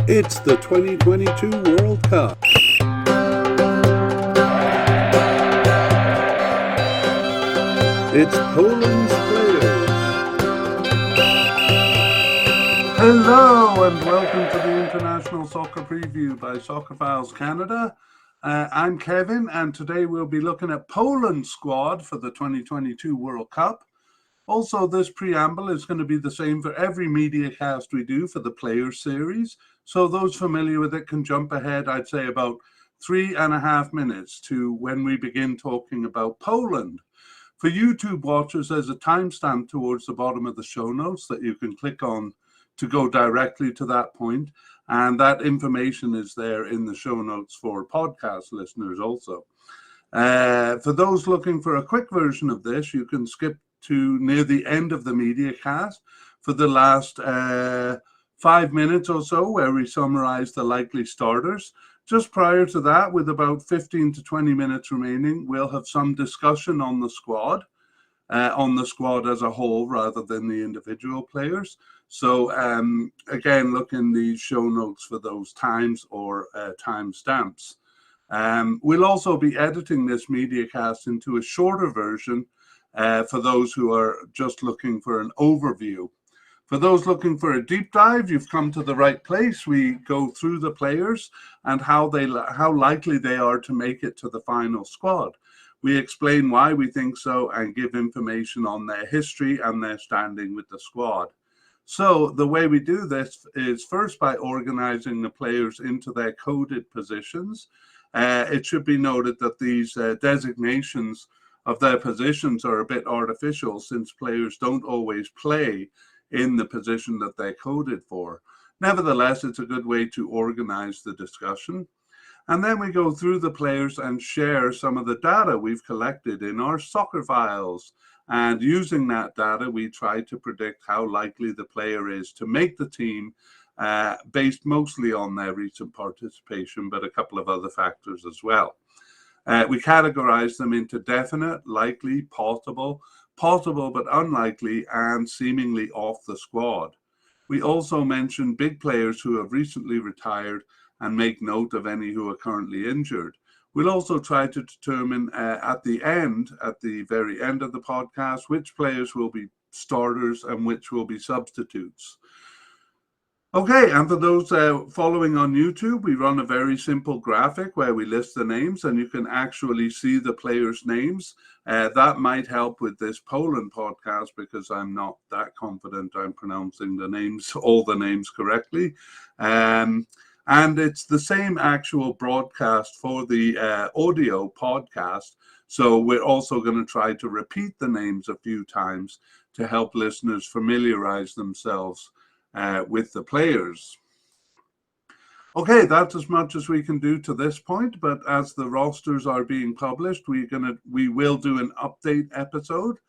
It's the 2022 World Cup. It's Poland's players. Hello and welcome to the International Soccer Preview by Soccerphiles Canada. I'm Kevin, and today we'll be looking at Poland's squad for the 2022 World Cup. Also, this preamble is going to be the same for every mediacast we do for the Players series. So those familiar with it can jump ahead, I'd say, about 3.5 minutes to when we begin talking about Poland. For YouTube watchers, there's a timestamp towards the bottom of the show notes that you can click on to go directly to that point. And that information is there in the show notes for podcast listeners also. For those looking for a quick version of this, you can skip to near the end of the mediacast for the last 5 minutes or so, where we summarize the likely starters. Just prior to that, with about 15 to 20 minutes remaining, we'll have some discussion on the squad as a whole rather than the individual players. So again, look in the show notes for those times or timestamps. We'll also be editing this mediacast into a shorter version for those who are just looking for an overview. For those looking for a deep dive, you've come to the right place. We go through the players and how likely they are to make it to the final squad. We explain why we think so and give information on their history and their standing with the squad. So the way we do this is first by organizing the players into their coded positions. It should be noted that these designations of their positions are a bit artificial, since players don't always play in the position that they're coded for. Nevertheless, it's a good way to organize the discussion. And then we go through the players and share some of the data we've collected in our soccerphiles. And using that data, we try to predict how likely the player is to make the team, based mostly on their recent participation, but a couple of other factors as well. We categorize them into definite, likely, possible but unlikely, and seemingly off the squad. We also mention big players who have recently retired and make note of any who are currently injured. We'll also try to determine at the very end of the podcast, which players will be starters and which will be substitutes. Okay, and for those following on YouTube, we run a very simple graphic where we list the names and you can actually see the players' names. That might help with this Poland podcast because I'm not that confident I'm pronouncing all the names correctly. And it's the same actual broadcast for the audio podcast. So we're also going to try to repeat the names a few times to help listeners familiarize themselves with the players. Okay, that's as much as we can do to this point, but as the rosters are being published, we will do an update episode.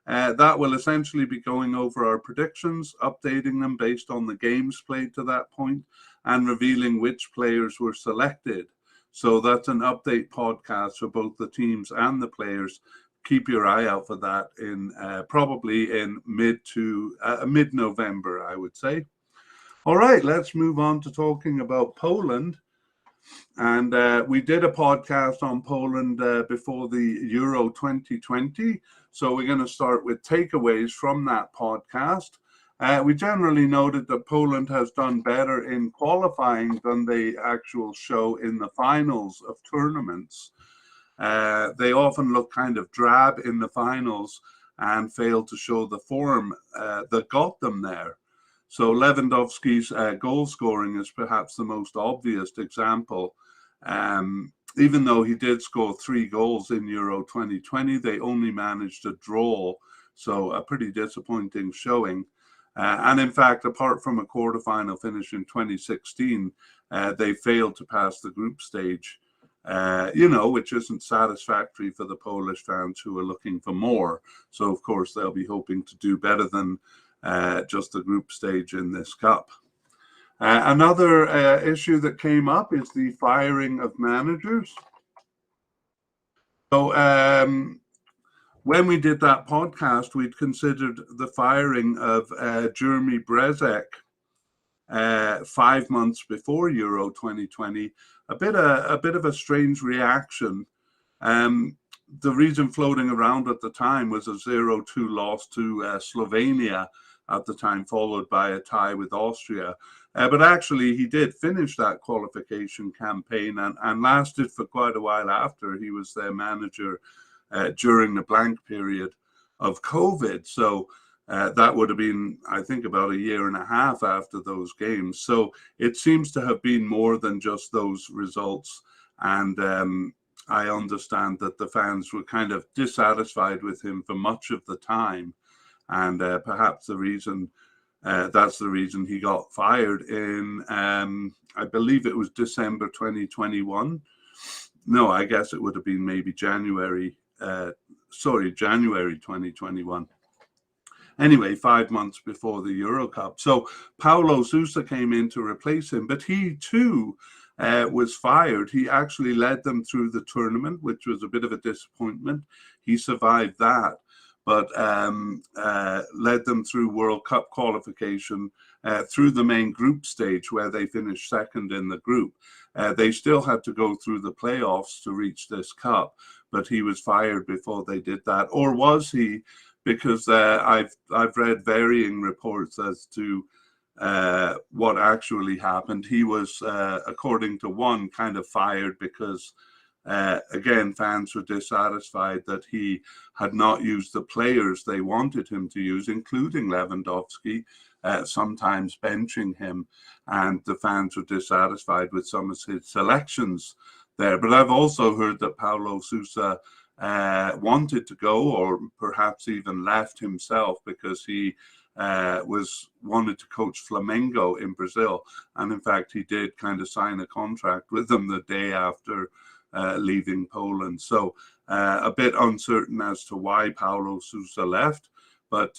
That will essentially be going over our predictions, updating them based on the games played to that point, and revealing which players were selected. So that's an update podcast for both the teams and the players. Keep your eye out for that in probably in mid-November, I would say. All right, let's move on to talking about Poland. And we did a podcast on Poland before the Euro 2020. So we're going to start with takeaways from that podcast. We generally noted that Poland has done better in qualifying than they actually show in the finals of tournaments. They often look kind of drab in the finals and fail to show the form that got them there. So Lewandowski's goal scoring is perhaps the most obvious example. Even though he did score 3 goals in Euro 2020, they only managed a draw. So a pretty disappointing showing. And in fact, apart from a quarterfinal finish in 2016, they failed to pass the group stage. Which isn't satisfactory for the Polish fans who are looking for more. So, of course, they'll be hoping to do better than just the group stage in this cup. Another issue that came up is the firing of managers. So, when we did that podcast, we'd considered the firing of Jeremy Brezek 5 months before Euro 2020, a bit of a strange reaction. The reason floating around at the time was a 0-2 loss to Slovenia at the time, followed by a tie with Austria. But actually, he did finish that qualification campaign and lasted for quite a while after. He was their manager during the blank period of COVID. So that would have been, I think, about a year and a half after those games. So it seems to have been more than just those results. And I understand that the fans were kind of dissatisfied with him for much of the time. And perhaps the reason, that's the reason he got fired in, I believe it was December 2021. No, I guess it would have been maybe January 2021. Anyway, 5 months before the Euro Cup. So Paulo Sousa came in to replace him, but he too was fired. He actually led them through the tournament, which was a bit of a disappointment. He survived that, but led them through World Cup qualification, through the main group stage where they finished second in the group. They still had to go through the playoffs to reach this cup, but he was fired before they did that. Or was he? Because I've read varying reports as to what actually happened. He was, according to one, kind of fired because, again, fans were dissatisfied that he had not used the players they wanted him to use, including Lewandowski, sometimes benching him, and the fans were dissatisfied with some of his selections there. But I've also heard that Paulo Sousa wanted to go, or perhaps even left himself, because he wanted to coach Flamengo in Brazil, and in fact he did kind of sign a contract with them the day after leaving Poland. So a bit uncertain as to why Paulo Sousa left, but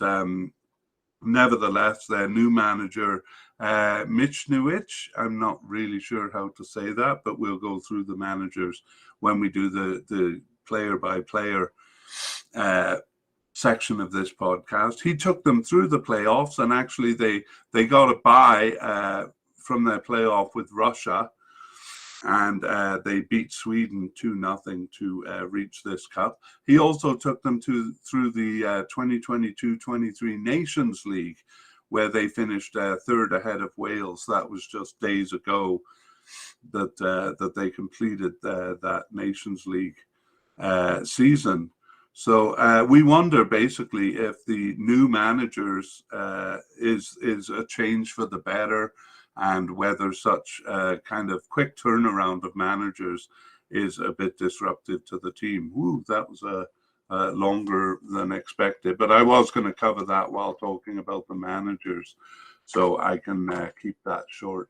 nevertheless, their new manager, Michniewicz, I'm not really sure how to say that, but we'll go through the managers when we do the player-by-player section of this podcast. He took them through the playoffs, and actually they got a bye from their playoff with Russia, and they beat Sweden 2-0 to reach this cup. He also took them through the 2022-23 Nations League, where they finished third ahead of Wales. That was just days ago that they completed that Nations League season. So we wonder basically if the new managers is a change for the better, and whether such kind of quick turnaround of managers is a bit disruptive to the team. Woo, that was longer than expected, but I was going to cover that while talking about the managers, so I can keep that short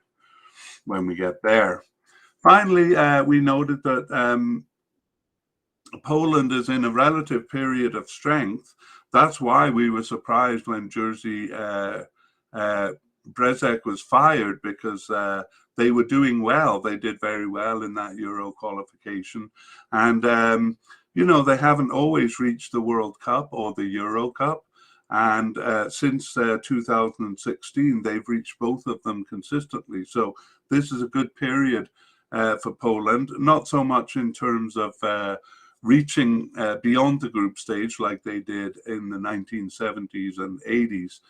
when we get there. Finally, we noted that Poland is in a relative period of strength. That's why we were surprised when Jerzy Brezek was fired, because they were doing well. They did very well in that Euro qualification. And, they haven't always reached the World Cup or the Euro Cup. And since 2016, they've reached both of them consistently. So this is a good period for Poland, not so much in terms of reaching beyond the group stage like they did in the 1970s and 80s,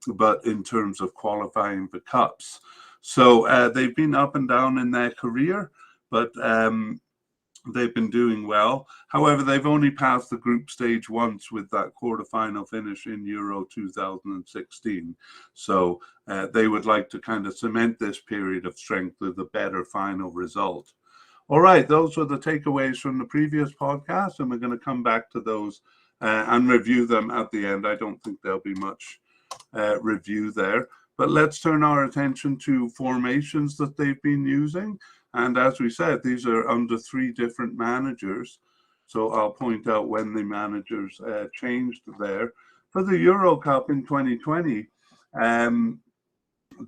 but in terms of qualifying for cups. So they've been up and down in their career, but they've been doing well. However, they've only passed the group stage once with that quarterfinal finish in Euro 2016. So they would like to kind of cement this period of strength with a better final result. All right, those were the takeaways from the previous podcast, and we're going to come back to those and review them at the end. I don't think there'll be much review there, but let's turn our attention to formations that they've been using. And as we said, these are under 3 different managers. So I'll point out when the managers changed there. For the Euro Cup in 2020,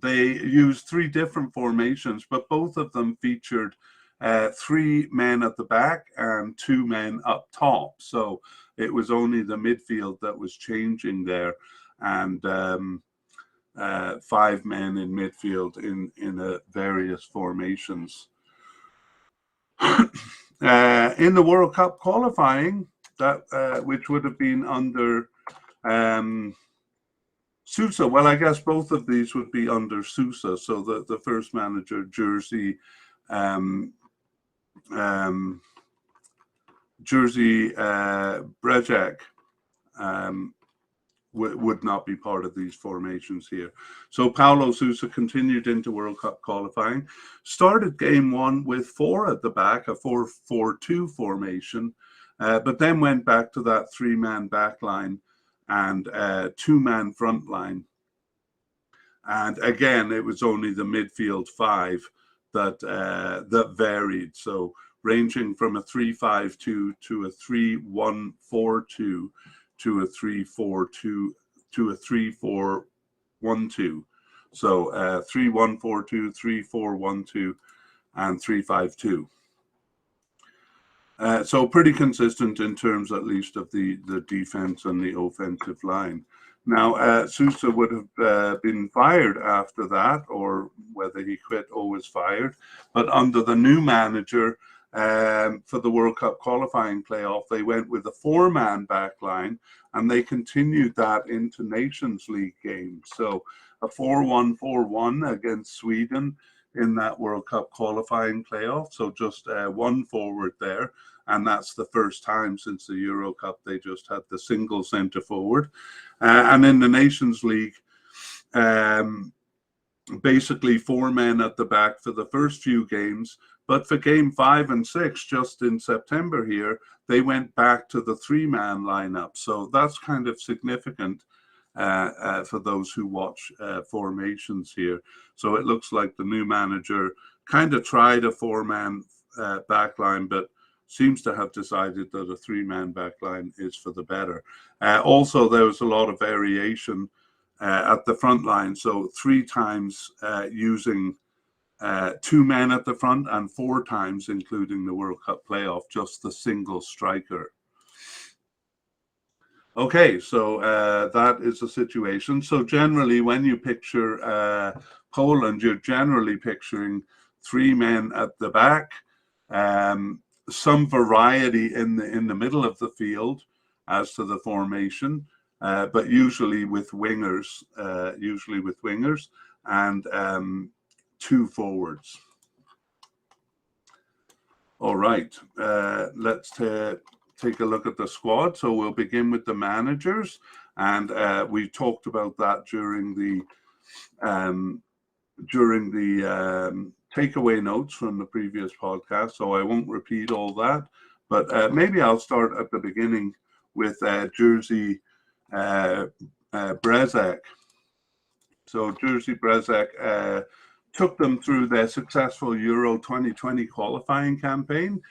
they used 3 different formations, but both of them featured 3 men at the back and 2 men up top. So it was only the midfield that was changing there. And 5 men in midfield in various formations. In the World Cup qualifying, that which would have been under Sousa. Well, I guess both of these would be under Sousa. So the first manager, Jerzy Brezek, would not be part of these formations here. So Paulo Sousa continued into World Cup qualifying, started game one with 4 at the back, a 4-4-2 formation, but then went back to that 3-man back line and 2-man front line. And again, it was only the midfield 5 that varied. So ranging from a 3-5-2 to a 3-1-4-2 to a 3-4-2 to a 3-4-1-2. So 3-1-4-2, 3-4-1-2, and 3-5-2. So pretty consistent in terms, at least, of the defense and the offensive line. Now, Sousa would have been fired after that, or whether he quit, always fired. But under the new manager, for the World Cup qualifying playoff, they went with a 4-man back line, and they continued that into Nations League games. So a 4-1-4-1 against Sweden in that World Cup qualifying playoff. So just one forward there. And that's the first time since the Euro Cup they just had the single centre forward. And in the Nations League, basically 4 men at the back for the first few games. But for game 5 and 6, just in September here, they went back to the 3-man lineup. So that's kind of significant for those who watch formations here. So it looks like the new manager kind of tried a 4-man back line, but seems to have decided that a 3-man back line is for the better. Also, there was a lot of variation at the front line. So 3 times using 2 men at the front, and 4 times, including the World Cup playoff, just the single striker. Okay, so that is the situation. So generally, when you picture Poland, you're generally picturing 3 men at the back, some variety in the middle of the field as to the formation, but usually with wingers, and 2 forwards. All right, let's take a look at the squad. So we'll begin with the managers, and we talked about that during the takeaway notes from the previous podcast. So I won't repeat all that, but maybe I'll start at the beginning with Jerzy Brezek. So Jerzy Brezek took them through their successful Euro 2020 qualifying campaign.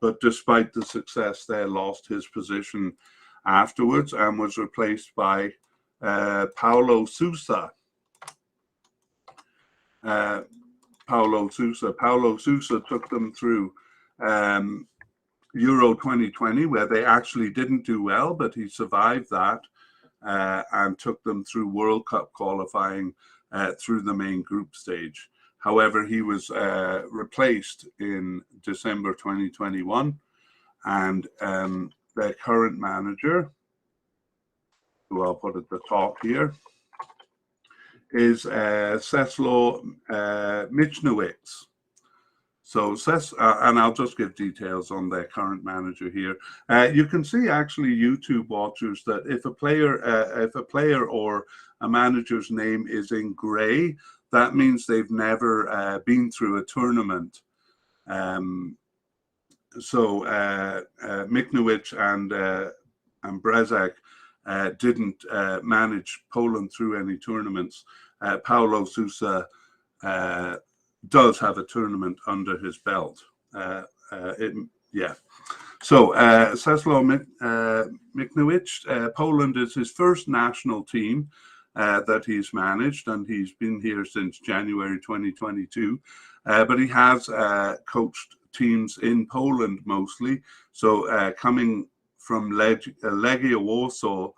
But despite the success there, lost his position afterwards and was replaced by Paulo Sousa. Paulo Sousa took them through Euro 2020, where they actually didn't do well, but he survived that and took them through World Cup qualifying through the main group stage. However, he was replaced in December 2021, and their current manager, who I'll put at the top here, is Czesław Michniewicz. So, and I'll just give details on their current manager here. You can see, actually, YouTube watchers, that if a player or a manager's name is in grey, that means they've never been through a tournament. So Michniewicz and Brezek didn't manage Poland through any tournaments. Paulo Sousa does have a tournament under his belt. Yeah. So Czesław Michniewicz, Poland is his first national team that he's managed, and he's been here since January 2022. But he has coached teams in Poland mostly. So coming from Legia Warsaw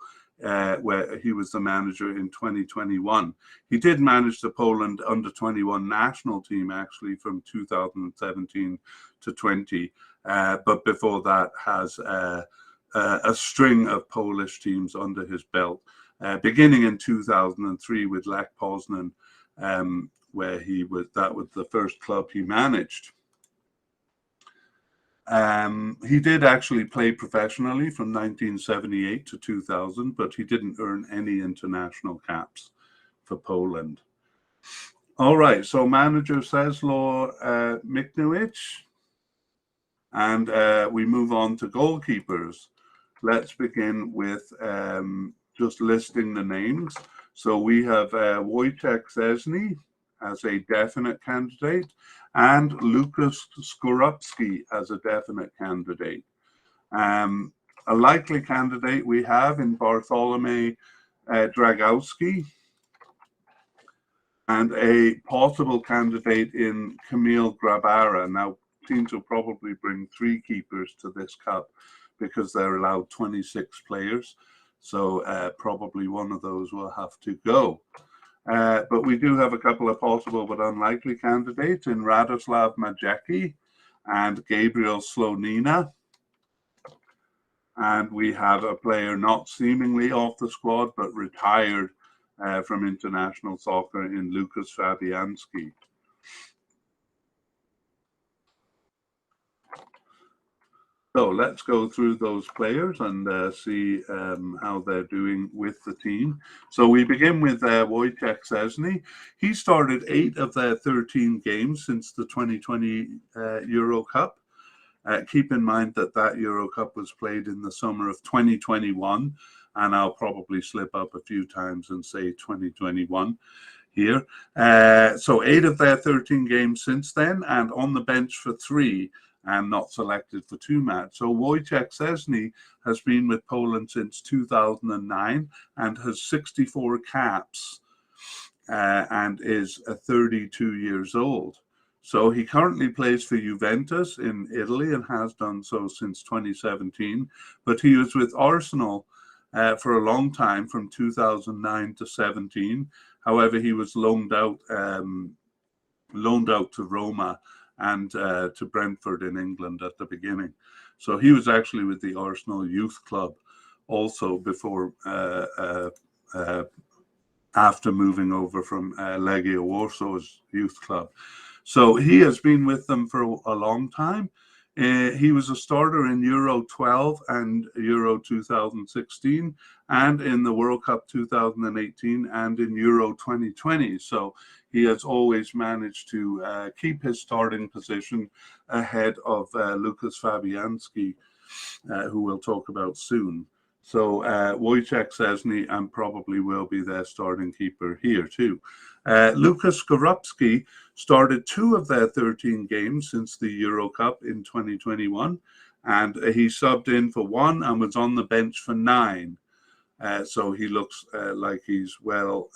where he was the manager in 2021. He did manage the Poland under-21 national team actually from 2017 to 20, but before that has a string of Polish teams under his belt, beginning in 2003 with Lech Poznan, where that was the first club he managed. He did actually play professionally from 1978 to 2000, but he didn't earn any international caps for Poland. All right, so manager Czesław Michniewicz, and we move on to goalkeepers. Let's begin with just listing the names. So we have Wojciech Szczesny as a definite candidate, and Lucas Skorupski as a definite candidate. A likely candidate we have in Bartholomew Dragowski, and a possible candidate in Kamil Grabara. Now, teams will probably bring 3 keepers to this cup because they're allowed 26 players. So probably one of those will have to go. But we do have a couple of possible but unlikely candidates in Radoslav Majecki and Gabriel Slonina. And we have a player not seemingly off the squad, but retired from international soccer in Lukas Fabianski. So let's go through those players and see how they're doing with the team. So we begin with Wojciech Szczesny. He started 8 of their 13 games since the 2020 Euro Cup. Keep in mind that Euro Cup was played in the summer of 2021, and I'll probably slip up a few times and say 2021 here. So 8 of their 13 games since then, and on the bench for 3. And not selected for 2 matches. So Wojciech Szczesny has been with Poland since 2009 and has 64 caps and is 32 years old. So he currently plays for Juventus in Italy and has done so since 2017. But he was with Arsenal for a long time, from 2009 to 17. However, he was loaned out to Roma and to Brentford in England at the beginning. So he was actually with the Arsenal Youth Club also before, after moving over from Legia Warsaw's youth club. So he has been with them for a long time. He was a starter in Euro 12 and Euro 2016, and in the World Cup 2018 and in Euro 2020. So he has always managed to keep his starting position ahead of Lukas Fabianski, who we'll talk about soon. So Wojciech Szczesny and probably will be their starting keeper here too. Lucas Skorupski started 2 of their 13 games since the Euro Cup in 2021, and he subbed in for 1 and was on the bench for 9. So he looks like he's well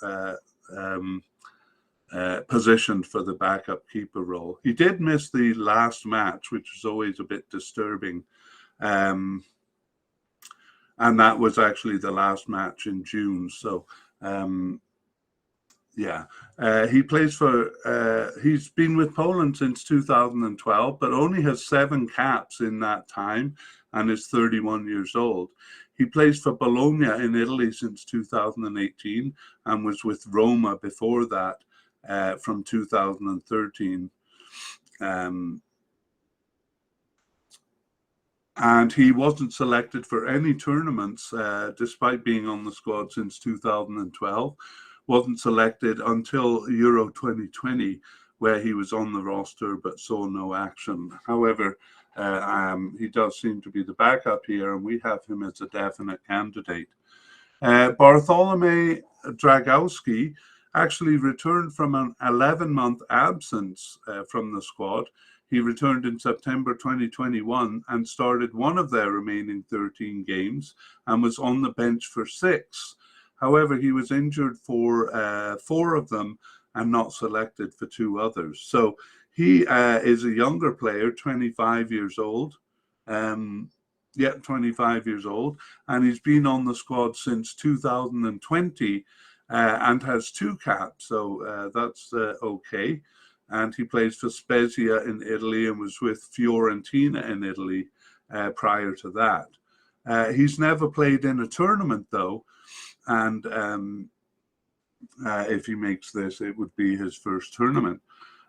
positioned for the backup keeper role. He did miss the last match, which was always a bit disturbing. And that was actually the last match in June. So, he plays for, he's been with Poland since 2012, but only has 7 caps in that time and is 31 years old. He plays for Bologna in Italy since 2018 and was with Roma before that from 2013. And he wasn't selected for any tournaments, despite being on the squad since 2012. Wasn't selected until Euro 2020, where he was on the roster but saw no action. However, he does seem to be the backup here, and we have him as a definite candidate. Bartholomew Dragowski actually returned from an 11-month absence from the squad. He returned in September 2021 and started 1 of their remaining 13 games and was on the bench for 6. However, he was injured for 4 of them and not selected for 2 others. So he is a younger player, 25 years old. Yeah, 25 years old, and he's been on the squad since 2020 and has 2 caps, so that's okay. And he plays for Spezia in Italy and was with Fiorentina in Italy prior to that. He's never played in a tournament, though, and if he makes this, it would be his first tournament.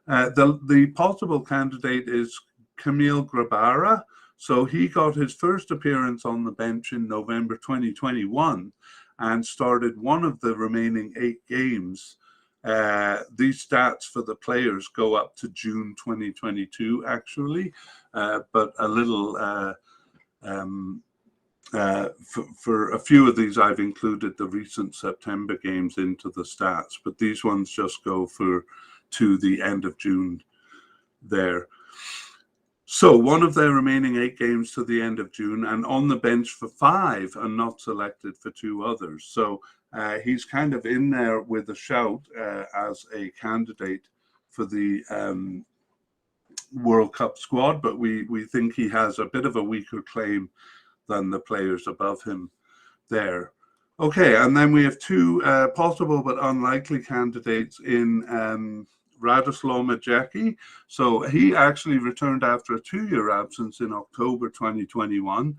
The possible candidate is Camille Grabara. So he got his first appearance on the bench in November 2021 and started one of the remaining 8 games. These stats for the players go up to June 2022, actually, but a little for a few of these, I've included the recent September games into the stats, but these ones just go to the end of June there. So one of their remaining 8 games to the end of June, and on the bench for 5 and not selected for 2 others. So he's kind of in there with a shout as a candidate for the World Cup squad, but we think he has a bit of a weaker claim than the players above him there. Okay, and then we have 2 possible but unlikely candidates in Radoslaw Majecki. So he actually returned after a 2-year absence in October 2021.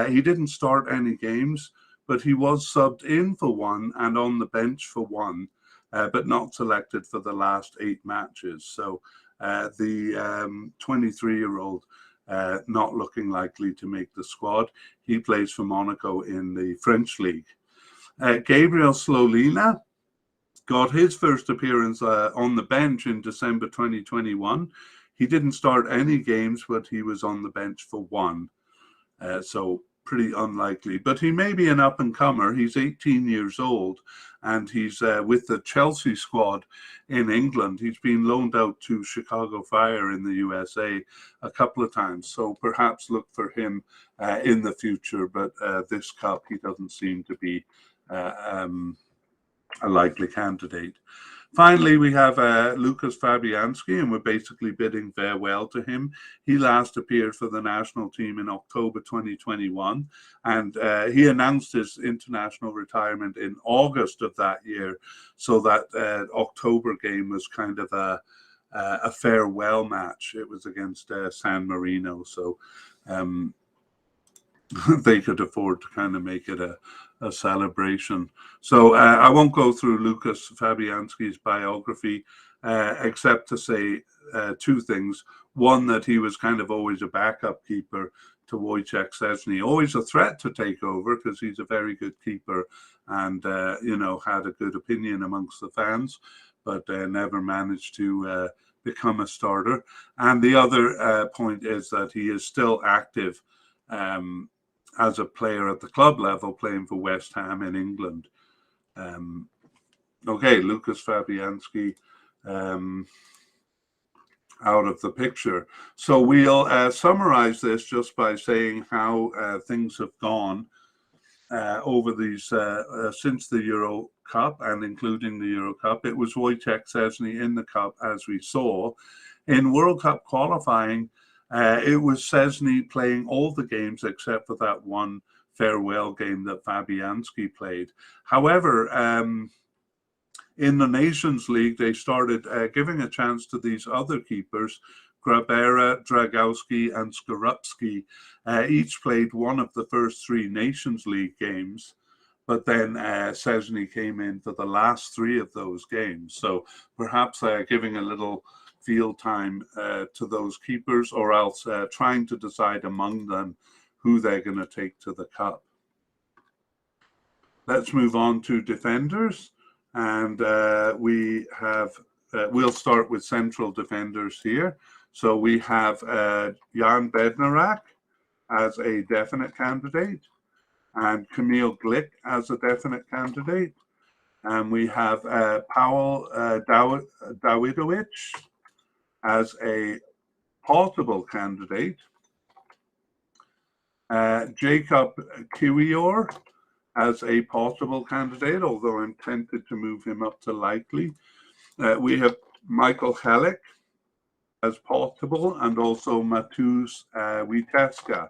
He didn't start any games, but he was subbed in for 1 and on the bench for 1, but not selected for the last 8 matches. So the 23-year-old not looking likely to make the squad. He plays for Monaco in the French league. Gabriel Slolina got his first appearance on the bench in December 2021. He didn't start any games, but he was on the bench for 1. So pretty unlikely. But he may be an up-and-comer. He's 18 years old, and he's with the Chelsea squad in England. He's been loaned out to Chicago Fire in the USA a couple of times. So perhaps look for him in the future. But this cup, he doesn't seem to be a likely candidate. Finally, we have Lucas Fabianski, and we're basically bidding farewell to him. He last appeared for the national team in October 2021, and he announced his international retirement in August of that year. So that October game was kind of a farewell match. It was against San Marino, so they could afford to kind of make it a celebration. So I won't go through Lucas Fabianski's biography, except to say 2 things. One, that he was kind of always a backup keeper to Wojciech Szczesny, always a threat to take over because he's a very good keeper and, had a good opinion amongst the fans, but never managed to become a starter. And the other point is that he is still active as a player at the club level, playing for West Ham in England. Okay, Lucas Fabianski out of the picture. So we'll summarize this just by saying how things have gone over these since the Euro Cup and including the Euro Cup. It was Wojciech Szczesny in the Cup, as we saw. In World Cup qualifying, it was Szczesny playing all the games except for that one farewell game that Fabianski played. However, in the Nations League, they started giving a chance to these other keepers. Grabara, Dragowski, and Skorupski each played one of the first 3 Nations League games, but then Szczesny came in for the last 3 of those games. So perhaps giving a little field time to those keepers, or else trying to decide among them who they're going to take to the cup. Let's move on to defenders, and we'll start with central defenders here. So we have Jan Bednarak as a definite candidate, and Kamil Glik as a definite candidate, and we have Paweł Dawidowicz as a possible candidate, Jacob Kiwior as a possible candidate, although I'm tempted to move him up to likely. We have Michael Helik as possible, and also Mateusz Witeska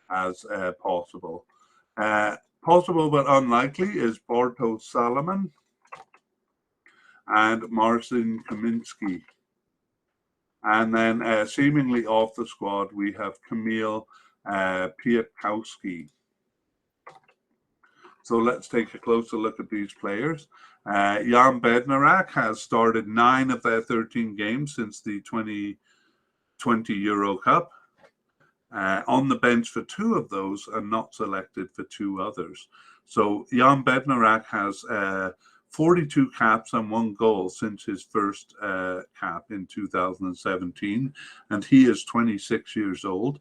as possible. Possible but unlikely is Bartosz Salomon and Marcin Kamiński. And then seemingly off the squad, we have Kamil Piatkowski. So let's take a closer look at these players. Jan Bednarek has started 9 of their 13 games since the 2020 Euro Cup. On the bench for 2 of those and not selected for 2 others. So Jan Bednarek has 42 caps and 1 goal since his first cap in 2017, and he is 26 years old.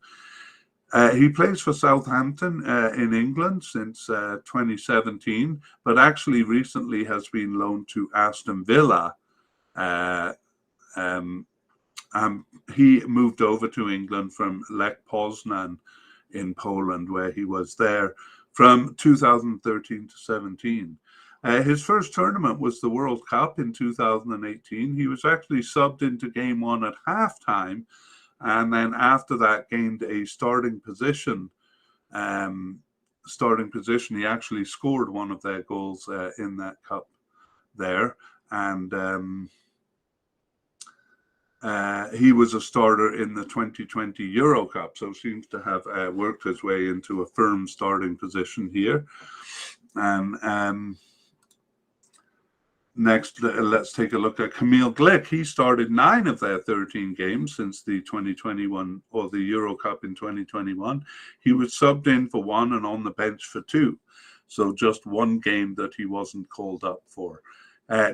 He plays for Southampton in England since 2017, but actually recently has been loaned to Aston Villa. He moved over to England from Lech Poznan in Poland, where he was there from 2013 to 17. His first tournament was the World Cup in 2018. He was actually subbed into game 1 at halftime, and then after that gained a starting position. He actually scored one of their goals in that cup there, and he was a starter in the 2020 Euro Cup, so seems to have worked his way into a firm starting position here. And next, let's take a look at Kamil Glik. He started 9 of their 13 games since the 2021 or the Euro Cup in 2021. He was subbed in for 1 and on the bench for 2. So just 1 game that he wasn't called up for.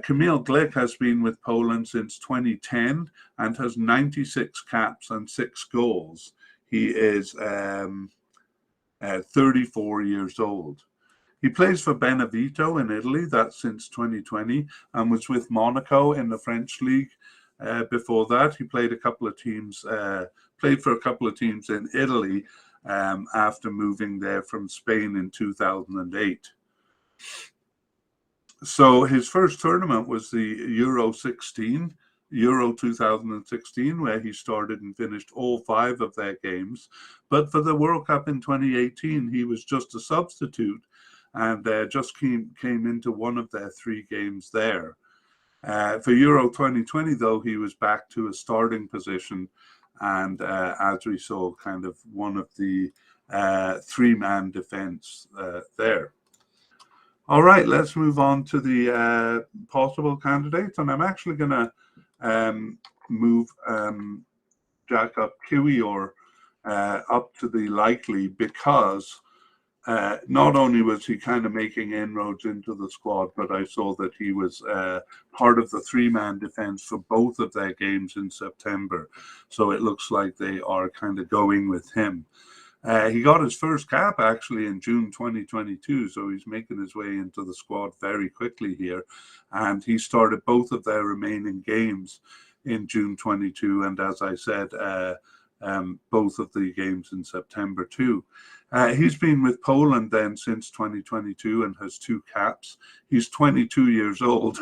Kamil Glik has been with Poland since 2010 and has 96 caps and 6 goals. He is 34 years old. He plays for Benevento in Italy, that's since 2020, and was with Monaco in the French league. Before that, he played for a couple of teams in Italy after moving there from Spain in 2008. So his first tournament was the Euro 2016, where he started and finished all 5 of their games. But for the World Cup in 2018, he was just a substitute and just came into 1 of their 3 games there. For Euro 2020, though, he was back to a starting position, and as we saw, kind of one of the 3-man defense there. All right, let's move on to the possible candidates, and I'm actually going to move Jakub Kiwior up to the likely, because not only was he kind of making inroads into the squad, but I saw that he was part of the 3-man defense for both of their games in September. So it looks like they are kind of going with him. He got his first cap actually in June 2022, so he's making his way into the squad very quickly here. And he started both of their remaining games in June 22, and as I said, both of the games in September too. He's been with Poland then since 2022 and has 2 caps. He's 22 years old.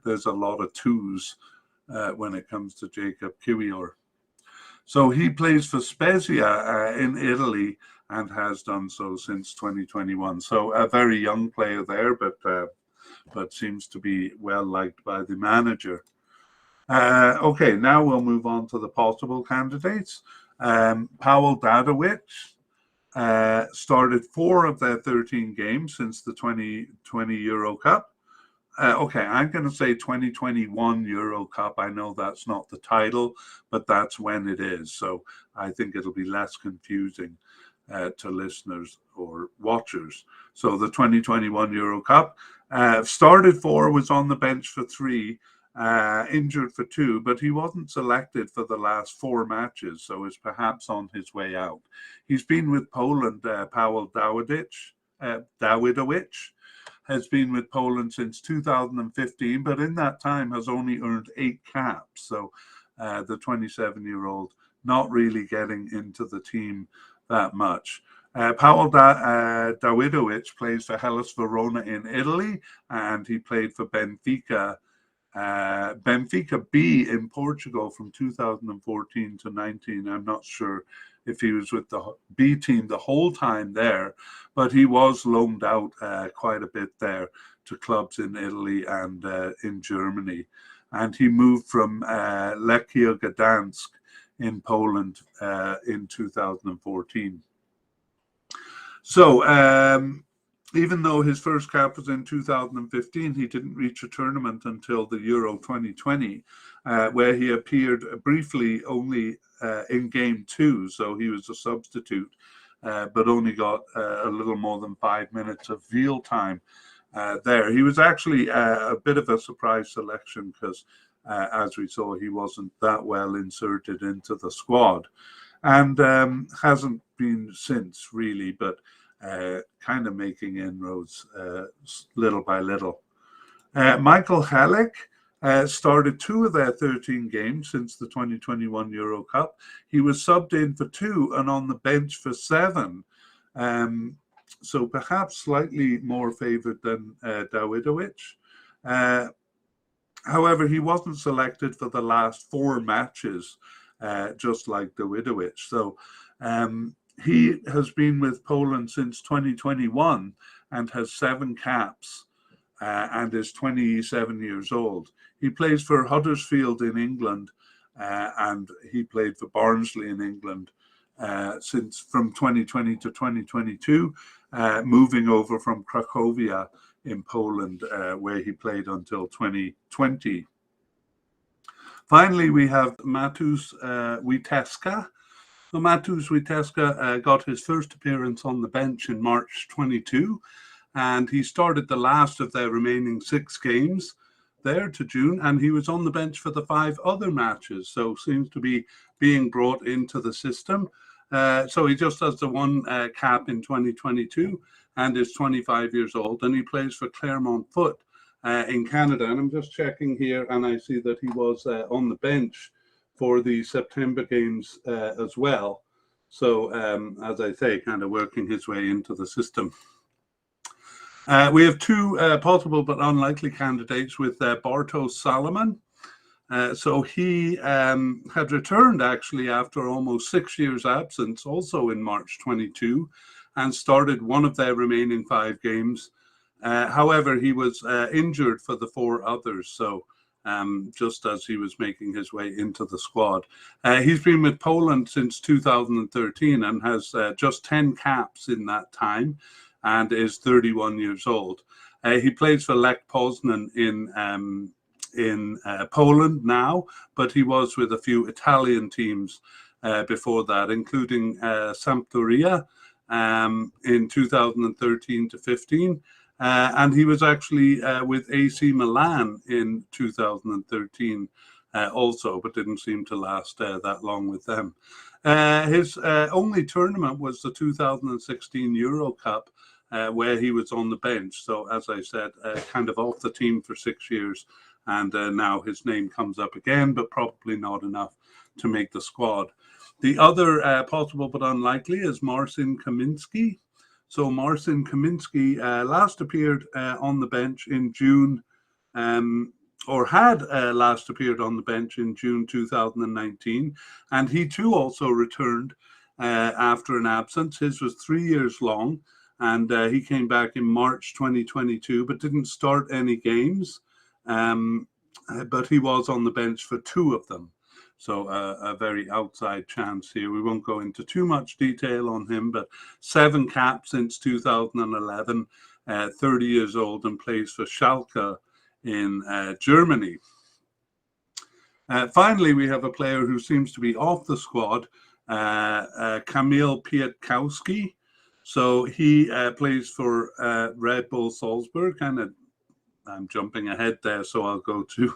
There's a lot of 2s when it comes to Jakub Kiwior. So he plays for Spezia in Italy and has done so since 2021. So a very young player there, but seems to be well liked by the manager. Okay, now we'll move on to the possible candidates. Paweł Dawidowicz started 4 of their 13 games since the 2020 Euro Cup. Okay, I'm going to say 2021 Euro Cup. I know that's not the title, but that's when it is. So I think it'll be less confusing to listeners or watchers. So the 2021 Euro Cup started 4, was on the bench for 3, injured for 2, but he wasn't selected for the last 4 matches, so is perhaps on his way out. He's been with Poland, Paweł Dawidowicz. Has been with Poland since 2015, but in that time has only earned 8 caps. So the 27-year-old not really getting into the team that much. Paweł Dawidowicz plays for Hellas Verona in Italy, and he played for Benfica B in Portugal from 2014 to 19. I'm not sure if he was with the B team the whole time there, but he was loaned out quite a bit there to clubs in Italy and in Germany. And he moved from Lechia Gdansk in Poland in 2014. So even though his first cap was in 2015, he didn't reach a tournament until the Euro 2020, where he appeared briefly only in game 2. So he was a substitute, but only got a little more than 5 minutes of real time there. He was actually a bit of a surprise selection because, as we saw, he wasn't that well inserted into the squad, and hasn't been since really, but kind of making inroads little by little. Michael Halleck started 2 of their 13 games since the 2021 Euro Cup. He was subbed in for 2 and on the bench for 7. So perhaps slightly more favoured than Dawidovic. However, he wasn't selected for the last 4 matches, just like Dawidovic. So he has been with Poland since 2021 and has 7 caps and is 27 years old. He plays for Huddersfield in England and he played for Barnsley in England since from 2020 to 2022, moving over from Cracovia in Poland, where he played until 2020. Finally, we have Mateusz Witeska. So Mateusz Witeska got his first appearance on the bench in March 22, and he started the last of their remaining 6 games there to June, and he was on the bench for the 5 other matches, so seems to be being brought into the system. So he just has the 1 cap in 2022 and is 25 years old, and he plays for Clermont Foot in Canada. And I'm just checking here, and I see that he was on the bench for the September games as well. So, as I say, kind of working his way into the system. We have 2 possible but unlikely candidates with Bartosz Salomon. So he had returned actually after almost 6 years absence, also in March 22, and started 1 of their remaining 5 games. However, he was injured for the 4 others, so just as he was making his way into the squad. He's been with Poland since 2013 and has just 10 caps in that time and is 31 years old. He plays for Lech Poznan in Poland now, but he was with a few Italian teams before that, including Sampdoria in 2013 to 15. And he was actually with AC Milan in 2013 also, but didn't seem to last that long with them. His only tournament was the 2016 Euro Cup, where he was on the bench. So, as I said, kind of off the team for 6 years. And now his name comes up again, but probably not enough to make the squad. The other possible but unlikely is Marcin Kamiński. So Marcin Kamiński last appeared on the bench in June, or had last appeared on the bench in June 2019. And he too also returned after an absence. His was 3 years long, and he came back in March 2022, but didn't start any games. But he was on the bench for 2 of them. So a very outside chance here. We won't go into too much detail on him, but 7 caps since 2011, 30 years old, and plays for Schalke in Germany. Finally, we have a player who seems to be off the squad, Kamil Pietkowski. So he plays for Red Bull Salzburg, and I'm jumping ahead there, so I'll go to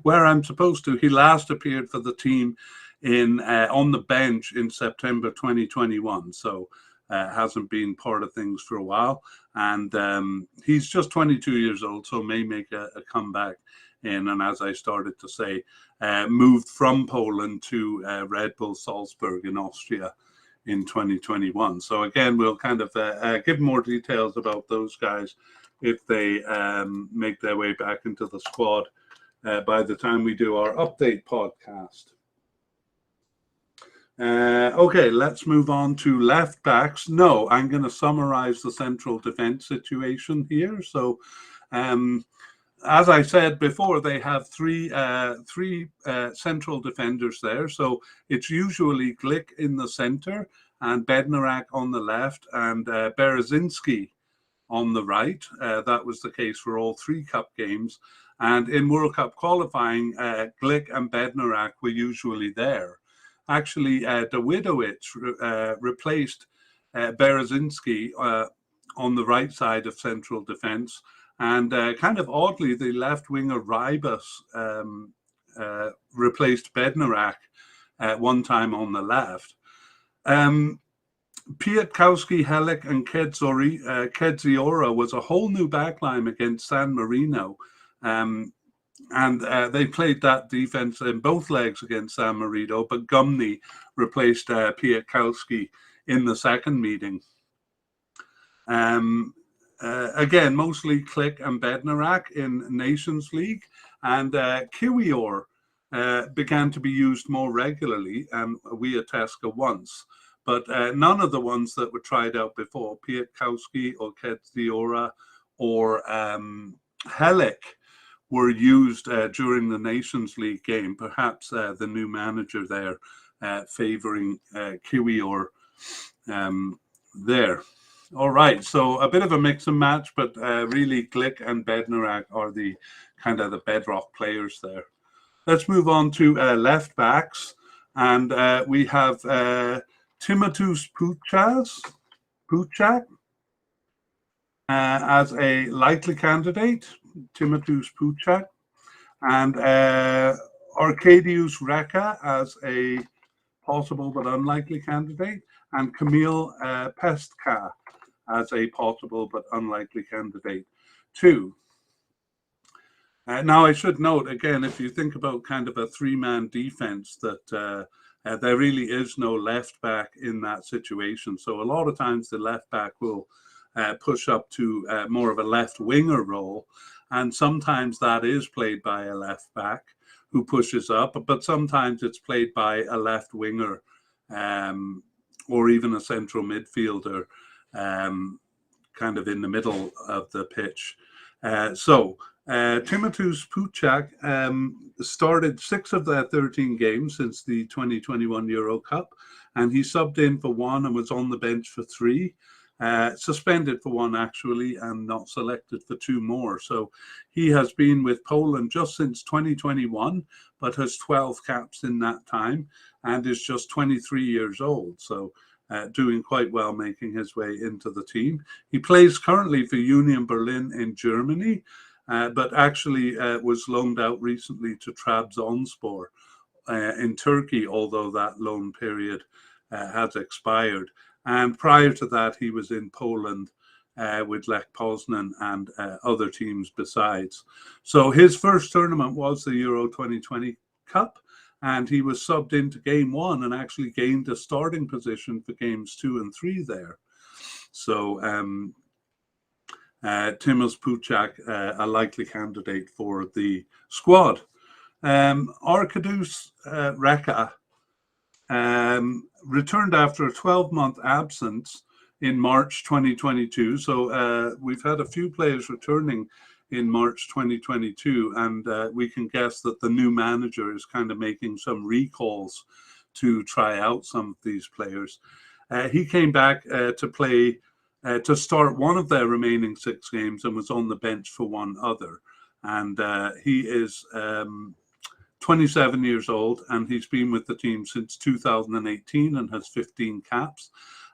where I'm supposed to. He last appeared for the team in on the bench in September 2021, so hasn't been part of things for a while. And he's just 22 years old, so may make a comeback in. And as I started to say, moved from Poland to Red Bull Salzburg in Austria in 2021. So again, we'll kind of give more details about those guys if they make their way back into the squad by the time we do our update podcast. Okay, let's move on to left backs. No, I'm going to summarize the central defense situation here. So, as I said before, they have three central defenders there. So it's usually Glick in the center and Bednarak on the left and Berezinski on the right. That was the case for all three cup games. And in World Cup qualifying, Glick and Bednarak were usually there. Actually, Dawidovic replaced Berezinski on the right side of central defense. And kind of oddly, the left winger Rybus replaced Bednarak one time on the left. Kwiatkowski, Helik, and Kedziora was a whole new backline against San Marino. And they played that defense in both legs against San Marino, but Gumney replaced Kwiatkowski in the second meeting. Again, mostly Glick and Bednarak in Nations League, and Kiwior began to be used more regularly, and Wiateska once. But none of the ones that were tried out before, Kwiatkowski or Kedziora or Helik, were used during the Nations League game. Perhaps the new manager there favouring Kiwior there. All right, so a bit of a mix and match, but really Glick and Bednarak are the kind of the bedrock players there. Let's move on to left backs, and we have Timotheus Puchak as a likely candidate, Timotheus Puchak, and Arkadiusz Reka as a possible but unlikely candidate, and Kamil Pestka as a possible but unlikely candidate too. Now, I should note, again, if you think about kind of a three-man defense, that there really is no left back in that situation. So a lot of times the left back will push up to more of a left winger role. And sometimes that is played by a left back who pushes up, but sometimes it's played by a left winger or even a central midfielder kind of in the middle of the pitch. Timotheus Puchak started 6 of their 13 games since the 2021 Euro Cup, and he subbed in for 1 and was on the bench for 3. Suspended for 1 actually, and not selected for 2 more. So he has been with Poland just since 2021, but has 12 caps in that time and is just 23 years old. So doing quite well, making his way into the team. He plays currently for Union Berlin in Germany, but actually was loaned out recently to Trabzonspor in Turkey, although that loan period has expired. And prior to that, he was in Poland with Lech Poznan and other teams besides. So his first tournament was the Euro 2020 Cup, and he was subbed into game 1 and actually gained a starting position for games 2 and 3 there. So Timotheus Puchak, a likely candidate for the squad. Arkadiusz Reka returned after a 12-month absence in March 2022. So we've had a few players returning in March 2022, and we can guess that the new manager is kind of making some recalls to try out some of these players. He came back to play, to start one of their remaining 6 games and was on the bench for 1 other. And he is 27 years old, and he's been with the team since 2018 and has 15 caps.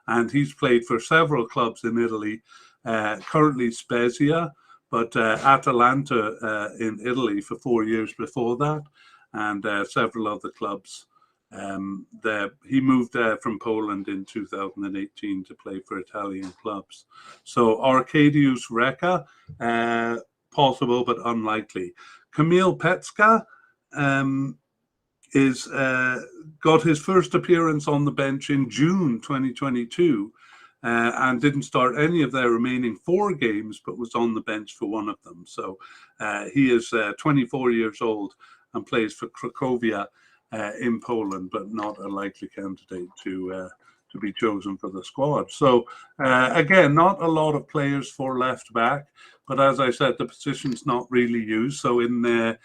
And he's played for several clubs in Italy, currently Spezia, but Atalanta in Italy for 4 years before that, and several other clubs. He moved from Poland in 2018 to play for Italian clubs. So Arkadiusz Reka, possible but unlikely. Kamil Pestka is got his first appearance on the bench in June 2022 and didn't start any of their remaining 4 games, but was on the bench for 1 of them. So he is 24 years old and plays for Cracovia in Poland, but not a likely candidate to be chosen for the squad. So again, not a lot of players for left back, but as I said, the position's not really used. So in the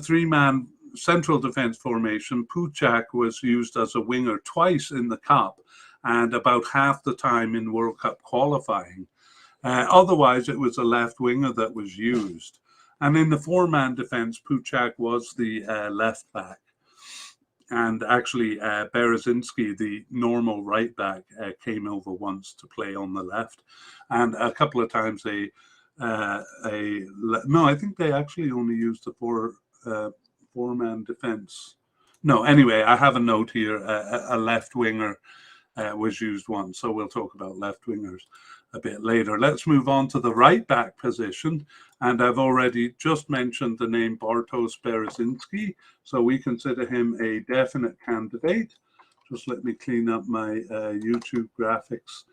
three-man central defense formation, Puchak was used as a winger twice in the cup and about half the time in World Cup qualifying. Otherwise, it was a left winger that was used. And in the four-man defense, Puchak was the left back. And actually, Berezinski, the normal right back, came over once to play on the left. And a couple of times I think they actually only used the four-man defense. No, anyway, I have a note here. A left winger was used once. So we'll talk about left wingers a bit later. Let's move on to the right back position. And I've already just mentioned the name Bartosz Berezinski. So we consider him a definite candidate. Just let me clean up my YouTube graphics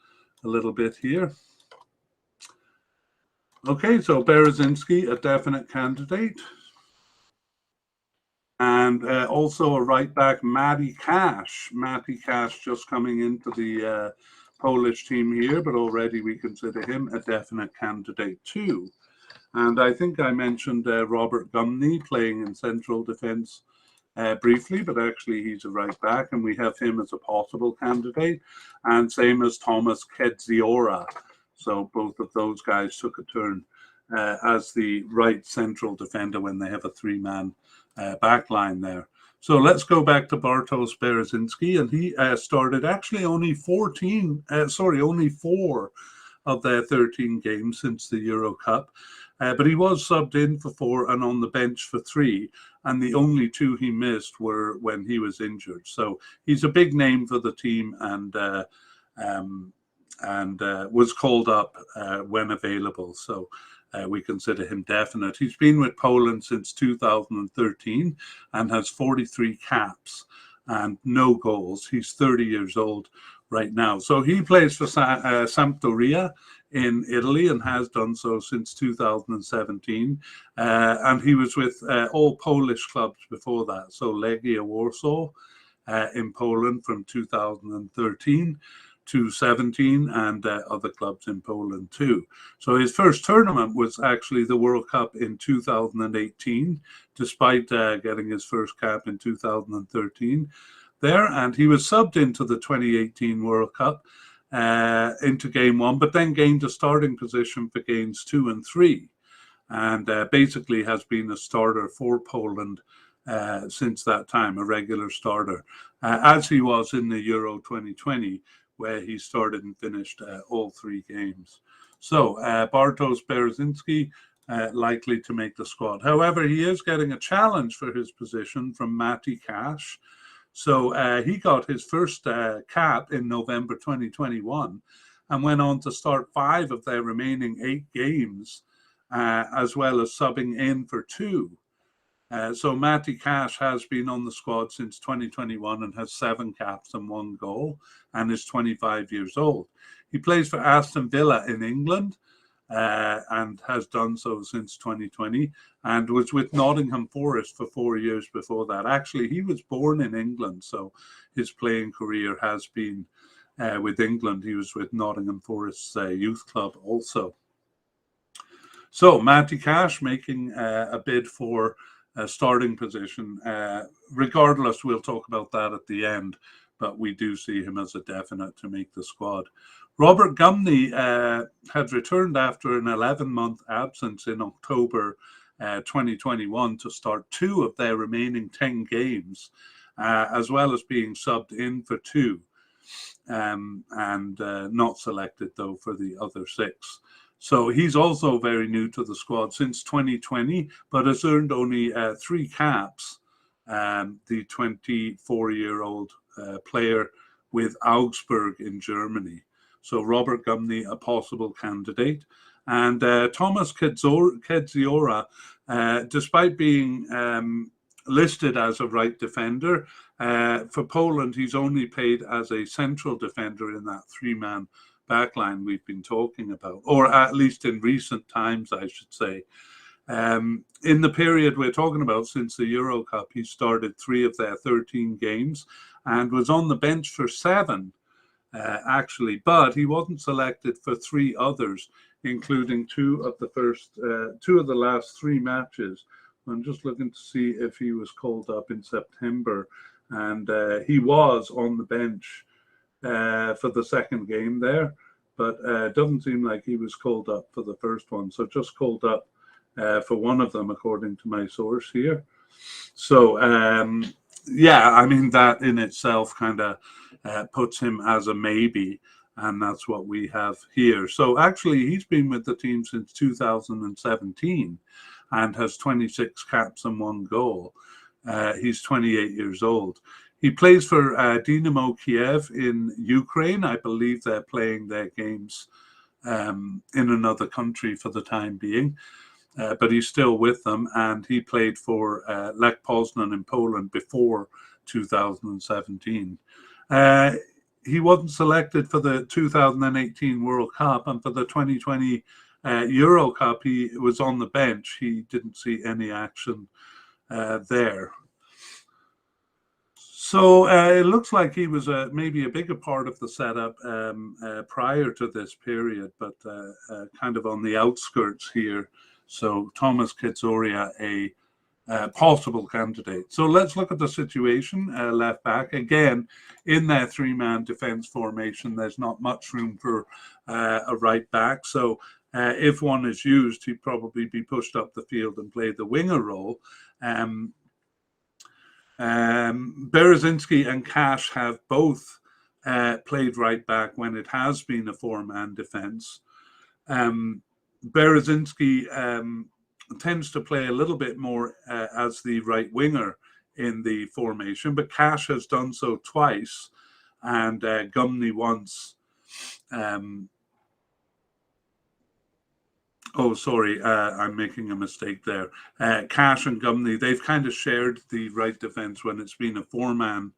a little bit here. Okay, so Berezinski, a definite candidate. And also a right back, mediacast. mediacast just coming into the Polish team here, but already we consider him a definite candidate too. And I think I mentioned Robert Gumney playing in central defence briefly, but actually he's a right back, and we have him as a possible candidate. And same as Thomas Kedziora. So both of those guys took a turn as the right central defender when they have a three-man back line there. So let's go back to Bartosz Berezinski, and he started actually only 4 of their 13 games since the Euro Cup. But he was subbed in for 4 and on the bench for 3, and the only 2 he missed were when he was injured. So he's a big name for the team, and was called up when available. So we consider him definite. He's been with Poland since 2013 and has 43 caps and no goals. He's 30 years old right now. So he plays for Sampdoria in Italy and has done so since 2017. And he was with all Polish clubs before that. So Legia Warsaw in Poland from 2013 to 17, and other clubs in Poland too. So his first tournament was actually the World Cup in 2018, despite getting his first cap in 2013 there. And he was subbed into the 2018 World Cup into game 1, but then gained a starting position for games 2 and 3. And basically has been a starter for Poland since that time, a regular starter, as he was in the Euro 2020, where he started and finished all 3 games. So Bartosz Berezinski likely to make the squad. However, he is getting a challenge for his position from mediacast. So he got his first cap in November 2021 and went on to start 5 of their remaining 8 games, as well as subbing in for 2. So mediacast has been on the squad since 2021 and has 7 caps and 1 goal and is 25 years old. He plays for Aston Villa in England and has done so since 2020 and was with Nottingham Forest for 4 years before that. Actually, he was born in England, so his playing career has been with England. He was with Nottingham Forest's youth club also. So mediacast making a bid for a starting position. Regardless, we'll talk about that at the end, but we do see him as a definite to make the squad. Robert Gumney had returned after an 11-month absence in October 2021 to start 2 of their remaining 10 games, as well as being subbed in for 2, and not selected, though, for the other 6. So he's also very new to the squad since 2020, but has earned only 3 caps, the 24-year-old player with Augsburg in Germany. So Robert Gumney, a possible candidate. And Thomas Kedziora, despite being listed as a right defender, for Poland, he's only played as a central defender in that 3-man backline we've been talking about, or at least in recent times, I should say. In the period we're talking about, since the Euro Cup, he started 3 of their 13 games and was on the bench for 7, actually, but he wasn't selected for 3 others, including 2 of the last 3 matches. I'm just looking to see if he was called up in September, and he was on the bench for the second game there, but it doesn't seem like he was called up for the first one, so just called up for one of them, according to my source here. So, yeah, I mean, that in itself kind of puts him as a maybe, and that's what we have here. So actually, he's been with the team since 2017 and has 26 caps and 1 goal. He's 28 years old. He plays for Dynamo Kiev in Ukraine. I believe they're playing their games in another country for the time being. But he's still with them, and he played for Lech Poznan in Poland before 2017. He wasn't selected for the 2018 World Cup, and for the 2020 Euro Cup, he was on the bench. He didn't see any action there. So it looks like he was maybe a bigger part of the setup prior to this period, but kind of on the outskirts here. So Thomas Kitsoria, a possible candidate. So let's look at the situation. Left back, again, in their 3-man defense formation, there's not much room for a right back. So if one is used, he'd probably be pushed up the field and play the winger role. Berezinski and Cash have both played right back when it has been a 4-man defense. Berezinski tends to play a little bit more as the right winger in the formation, but Cash has done so twice, and Gumney once. I'm making a mistake there. Cash and Gumney, they've kind of shared the right defense when it's been a 4-man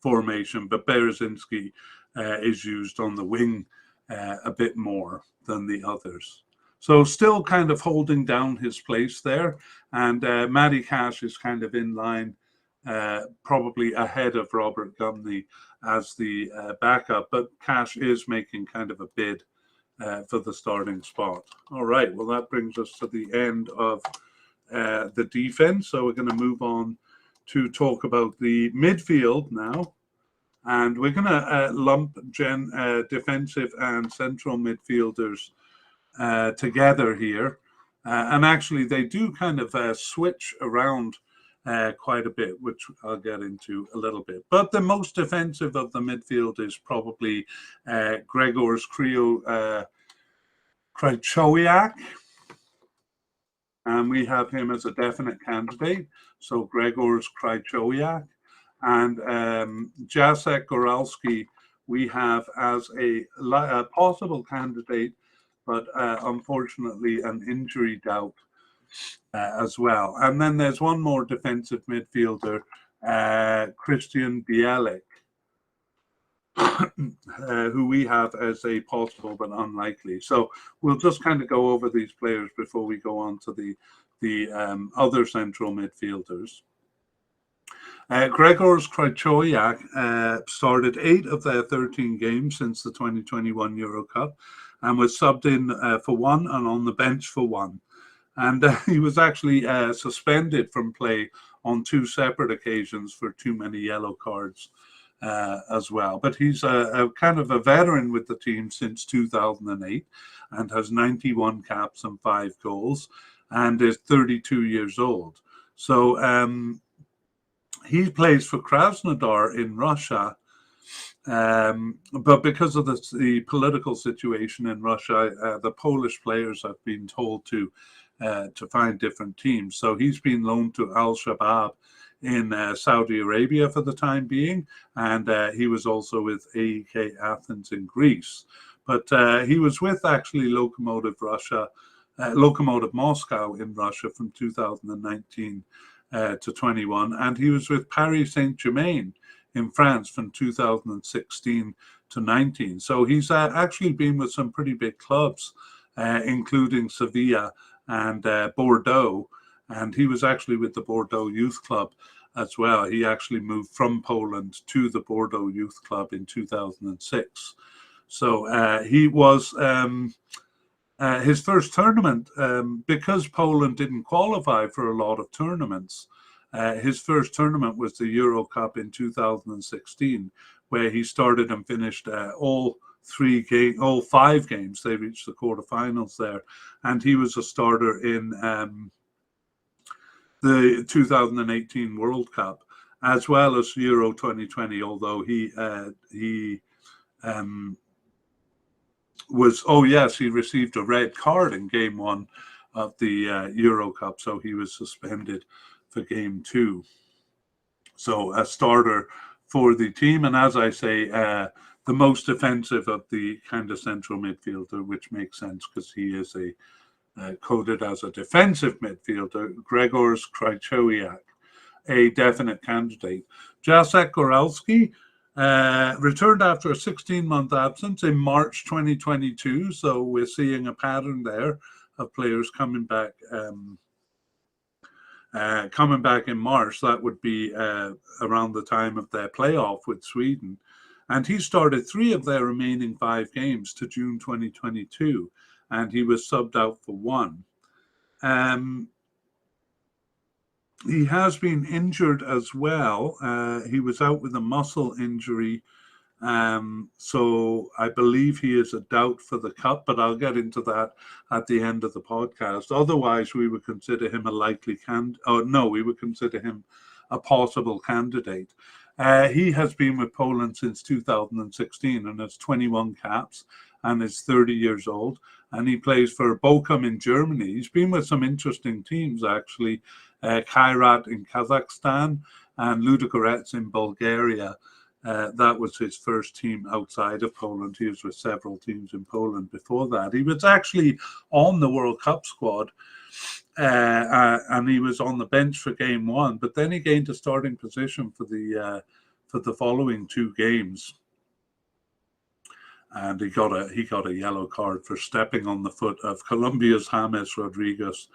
formation, but Berezinski is used on the wing a bit more than the others. So still kind of holding down his place there. And Matty Cash is kind of in line, probably ahead of Robert Gumney as the backup. But Cash is making kind of a bid for the starting spot. All right, well, that brings us to the end of the defense. So we're going to move on to talk about the midfield now. And we're going to lump defensive and central midfielders together here, and actually they do kind of switch around quite a bit, which I'll get into a little bit. But the most defensive of the midfield is probably Gregor's Krychowiak, and we have him as a definite candidate. So Gregor's Krychowiak, and Jacek Goralski we have as a possible candidate, but unfortunately an injury doubt as well. And then there's one more defensive midfielder, Christian Bielik, who we have as a possible but unlikely. So we'll just kind of go over these players before we go on to the other central midfielders. Gregor's Krychowiak started 8 of their 13 games since the 2021 Euro Cup, and was subbed in for 1 and on the bench for 1. And he was actually suspended from play on 2 separate occasions for too many yellow cards as well. But he's a kind of a veteran with the team since 2008 and has 91 caps and 5 goals and is 32 years old. So he plays for Krasnodar in Russia. But because of the political situation in Russia, the Polish players have been told to find different teams. So he's been loaned to Al Shabaab in Saudi Arabia for the time being, and he was also with AEK Athens in Greece. But he was with actually Lokomotiv Moscow in Russia from 2019 to 21, and he was with Paris Saint-Germain in France from 2016 to 19. So he's actually been with some pretty big clubs, including Sevilla and Bordeaux. And he was actually with the Bordeaux Youth Club as well. He actually moved from Poland to the Bordeaux Youth Club in 2006. So he was his first tournament, because Poland didn't qualify for a lot of tournaments. His first tournament was the Euro Cup in 2016, where he started and finished all 5 games. They reached the quarterfinals there, and he was a starter in the 2018 World Cup, as well as Euro 2020. Although he he received a red card in game 1 of the Euro Cup, so he was suspended for game 2. So a starter for the team, and as I say, the most defensive of the kind of central midfielder, which makes sense because he is coded as a defensive midfielder. Grzegorz Krychowiak, a definite candidate. Jacek Goralski returned after a 16-month absence in March 2022, so we're seeing a pattern there of players coming back in March. That would be around the time of their playoff with Sweden. And he started 3 of their remaining 5 games to June 2022, and he was subbed out for 1. He has been injured as well. He was out with a muscle injury. So I believe he is a doubt for the Cup, but I'll get into that at the end of the podcast. Otherwise, we would consider him a likely we would consider him a possible candidate. He has been with Poland since 2016 and has 21 caps and is 30 years old. And he plays for Bochum in Germany. He's been with some interesting teams, actually. Kairat in Kazakhstan and Ludogorets in Bulgaria. That was his first team outside of Poland. He was with several teams in Poland before that. He was actually on the World Cup squad, and he was on the bench for game 1. But then he gained a starting position for the following 2 games, and he got a yellow card for stepping on the foot of Colombia's James Rodriguez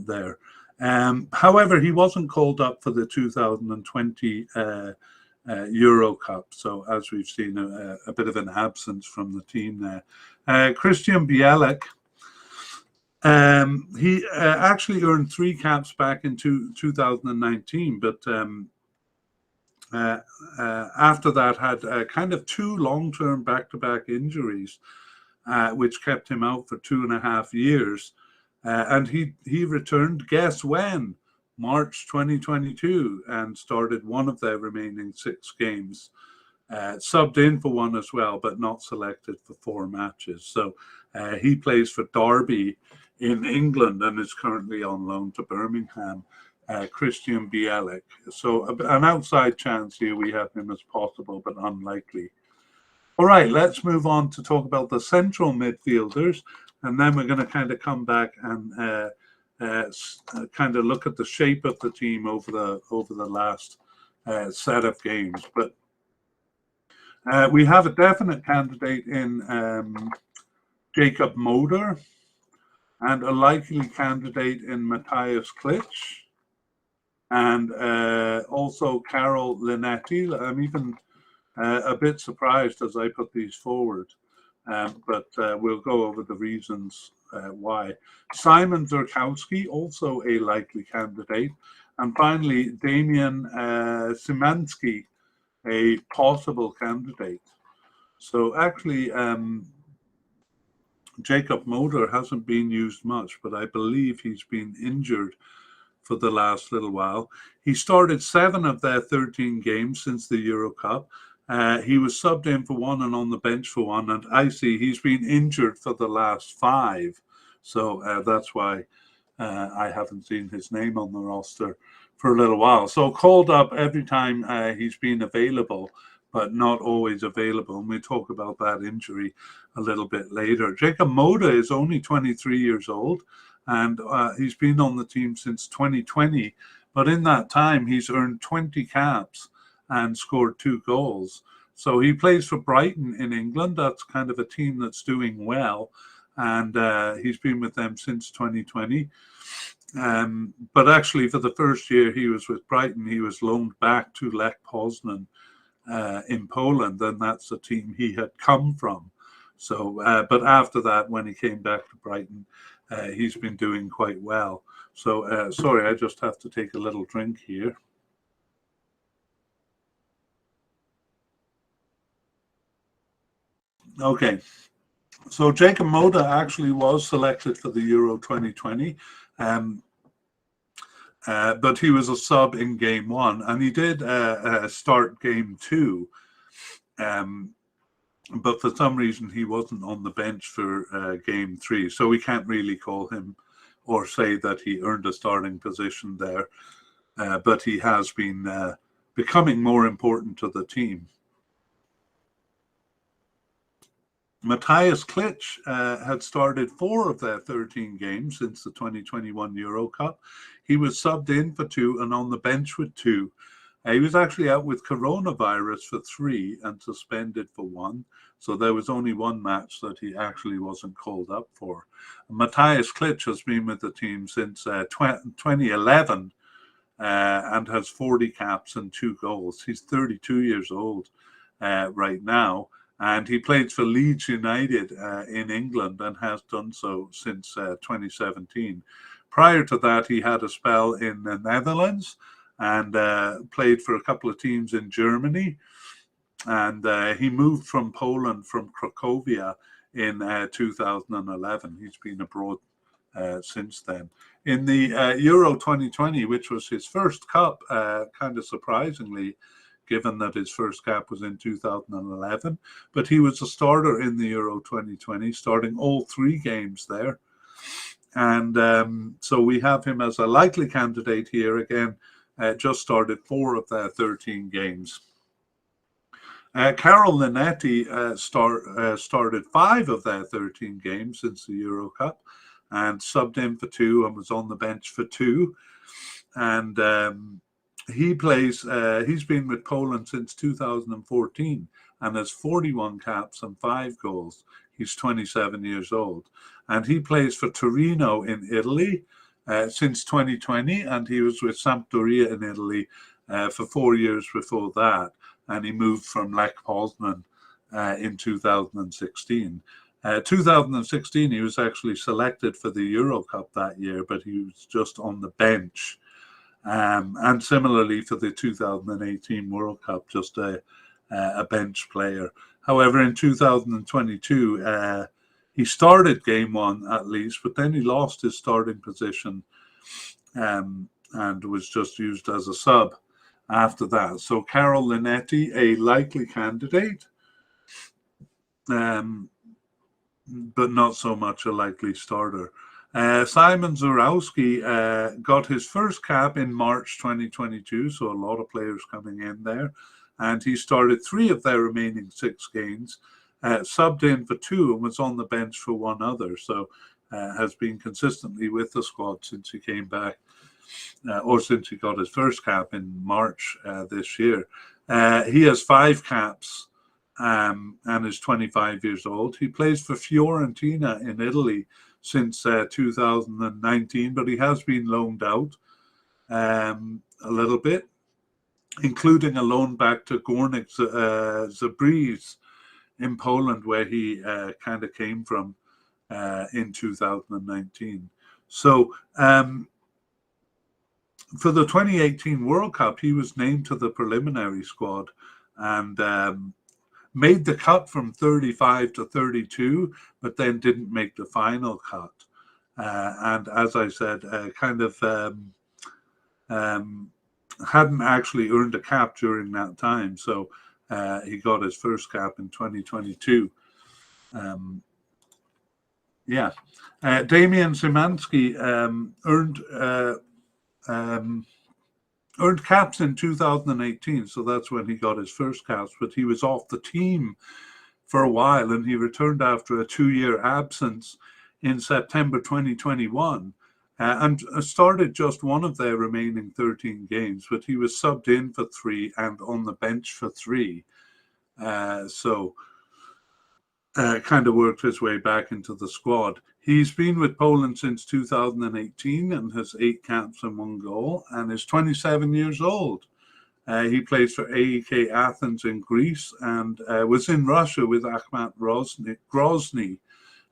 there. However, he wasn't called up for the 2020 Euro Cup, so as we've seen, a bit of an absence from the team there. Christian Bielik, he actually earned 3 caps back in 2019, but after that had kind of 2 long-term back-to-back injuries, which kept him out for 2.5 years. And he returned, guess when? March 2022, and started 1 of their remaining 6 games. Subbed in for 1 as well, but not selected for 4 matches. So he plays for Derby in England and is currently on loan to Birmingham. Christian Bielik. So an outside chance here. We have him as possible, but unlikely. All right, let's move on to talk about the central midfielders. And then we're going to kind of come back and kind of look at the shape of the team over the last set of games. But we have a definite candidate in Jacob Moder, and a likely candidate in Matthias Klitsch, and also Carol Linetti. I'm even a bit surprised as I put these forward. But we'll go over the reasons why. Simon Zurkowski, also a likely candidate. And finally, Damian Szymanski, a possible candidate. So actually, Jacob Moder hasn't been used much, but I believe he's been injured for the last little while. He started 7 of their 13 games since the Euro Cup. He was subbed in for 1 and on the bench for 1, and I see he's been injured for the last 5. So that's why I haven't seen his name on the roster for a little while. So called up every time he's been available, but not always available. And we talk about that injury a little bit later. Jacob Moder is only 23 years old, and he's been on the team since 2020. But in that time, he's earned 20 caps and scored 2 goals. So he plays for Brighton in England. That's kind of a team that's doing well. and he's been with them since 2020. But actually, for the first year he was with Brighton, he was loaned back to Lech Poznan in Poland, and that's the team he had come from. So, but after that, when he came back to Brighton, he's been doing quite well. So, sorry, I just have to take a little drink here. Okay. So Jacob Moda actually was selected for the Euro 2020, but he was a sub in game one, and he did start game two. But for some reason, he wasn't on the bench for game three, so we can't really call him or say that he earned a starting position there. But he has been becoming more important to the team. Matthias Klitsch had started 4 of their 13 games since the 2021 Euro Cup. He was subbed in for 2 and on the bench with 2. He was actually out with coronavirus for 3 and suspended for 1. So there was only 1 match that he actually wasn't called up for. Matthias Klitsch has been with the team since 2011 and has 40 caps and 2 goals. He's 32 years old right now. And he played for Leeds United in England and has done so since 2017. Prior to that, he had a spell in the Netherlands and played for a couple of teams in Germany. And he moved from Poland, from Cracovia, in 2011. He's been abroad since then. In the Euro 2020, which was his first cup, kind of surprisingly, given that his first cap was in 2011. But he was a starter in the Euro 2020, starting all 3 games there. And so we have him as a likely candidate here again, just started 4 of their 13 games. Carol Linetti started 5 of their 13 games since the Euro Cup and subbed in for 2 and was on the bench for 2. And he plays, he's been with Poland since 2014 and has 41 caps and 5 goals. He's 27 years old. And he plays for Torino in Italy since 2020. And he was with Sampdoria in Italy for 4 years before that. And he moved from Lech Poznan in 2016. 2016, he was actually selected for the Euro Cup that year, but he was just on the bench. And similarly for the 2018 World Cup, just a bench player. However, in 2022, he started game 1 at least, but then he lost his starting position and was just used as a sub after that. So Carol Linetti, a likely candidate, but not so much a likely starter. Simon Zurowski got his first cap in March 2022, so a lot of players coming in there. And he started 3 of their remaining 6 games, subbed in for 2 and was on the bench for 1 other. So has been consistently with the squad since he came back, or since he got his first cap in March this year. He has 5 caps and is 25 years old. He plays for Fiorentina in Italy since 2019, but he has been loaned out a little bit, including a loan back to Górnik Zabrze in Poland, where he kind of came from in 2019. So for the 2018 World Cup, he was named to the preliminary squad and made the cut from 35 to 32, but then didn't make the final cut. And as I said, kind of hadn't actually earned a cap during that time. So he got his first cap in 2022. Damian Szymanski earned caps in 2018, so that's when he got his first caps, but he was off the team for a while and he returned after a 2-year absence in September 2021 and started just 1 of their remaining 13 games, but he was subbed in for 3 and on the bench for 3. So kind of worked his way back into the squad. He's been with Poland since 2018 and has 8 caps and 1 goal, and is 27 years old. He plays for AEK Athens in Greece and was in Russia with Akhmat Grozny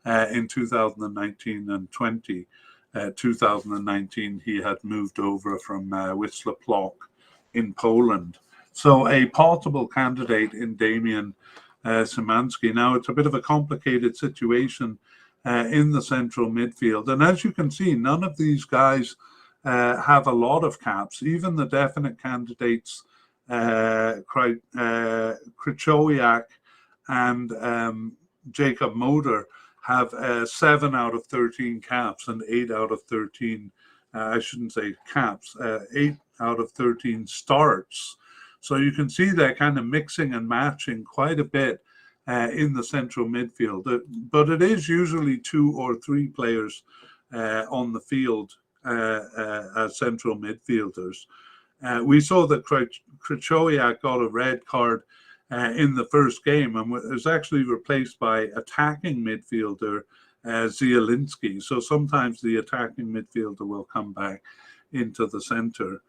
in 2019 and 20. 2019, he had moved over from Wisła Płock in Poland. So a possible candidate in Damian Szymanski. Now, it's a bit of a complicated situation in the central midfield. And as you can see, none of these guys have a lot of caps. Even the definite candidates, Krychowiak and Jacob Moder, have 7 out of 13 caps and 8 out of 13, I shouldn't say caps, 8 out of 13 starts. So you can see they're kind of mixing and matching quite a bit in the central midfield. But it is usually 2 or 3 players on the field as central midfielders. We saw that Krychowiak got a red card in the first game and was actually replaced by attacking midfielder Zielinski. So sometimes the attacking midfielder will come back into the center.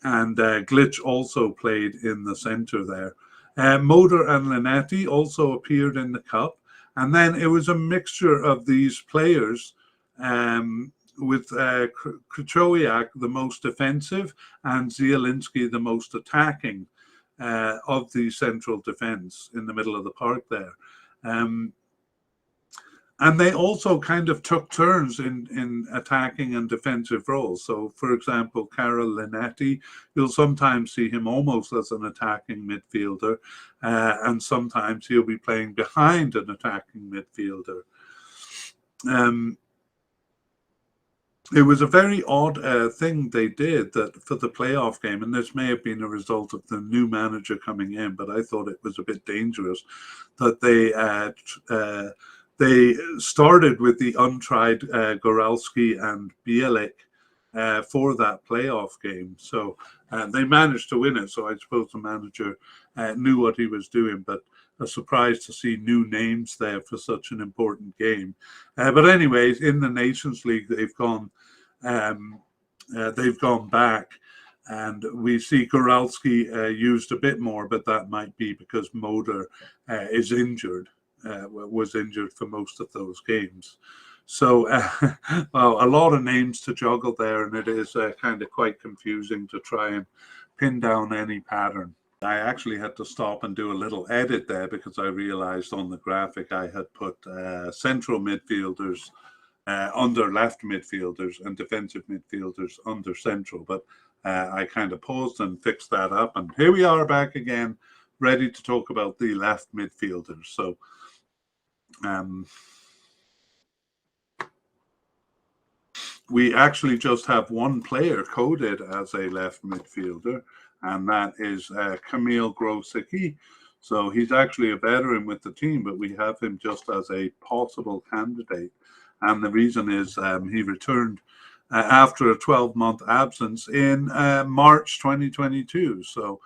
And Glitch also played in the center there. Moder and Linetti also appeared in the cup. And then it was a mixture of these players with Krychowiak the most defensive and Zielinski the most attacking of the central defense in the middle of the park there. And they also kind of took turns in attacking and defensive roles. So, for example, Karol Linetti, you'll sometimes see him almost as an attacking midfielder, and sometimes he'll be playing behind an attacking midfielder. It was a very odd thing they did that for the playoff game, and this may have been a result of the new manager coming in, but I thought it was a bit dangerous that they started with the untried Goralski and Bielik for that playoff game. So they managed to win it. So I suppose the manager knew what he was doing, but a surprise to see new names there for such an important game. But anyways, in the Nations League, they've gone back, and we see Goralski used a bit more, but that might be because Moder is injured. Was injured for most of those games. So, well, a lot of names to juggle there, and it is kind of quite confusing to try and pin down any pattern. I actually had to stop and do a little edit there because I realized on the graphic I had put central midfielders under left midfielders and defensive midfielders under central, but I kind of paused and fixed that up, and here we are back again, ready to talk about the left midfielders. So we actually just have one player coded as a left midfielder, and that is Kamil Grosicki. So he's actually a veteran with the team, but we have him just as a possible candidate. And the reason is he returned after a 12-month absence in March 2022. So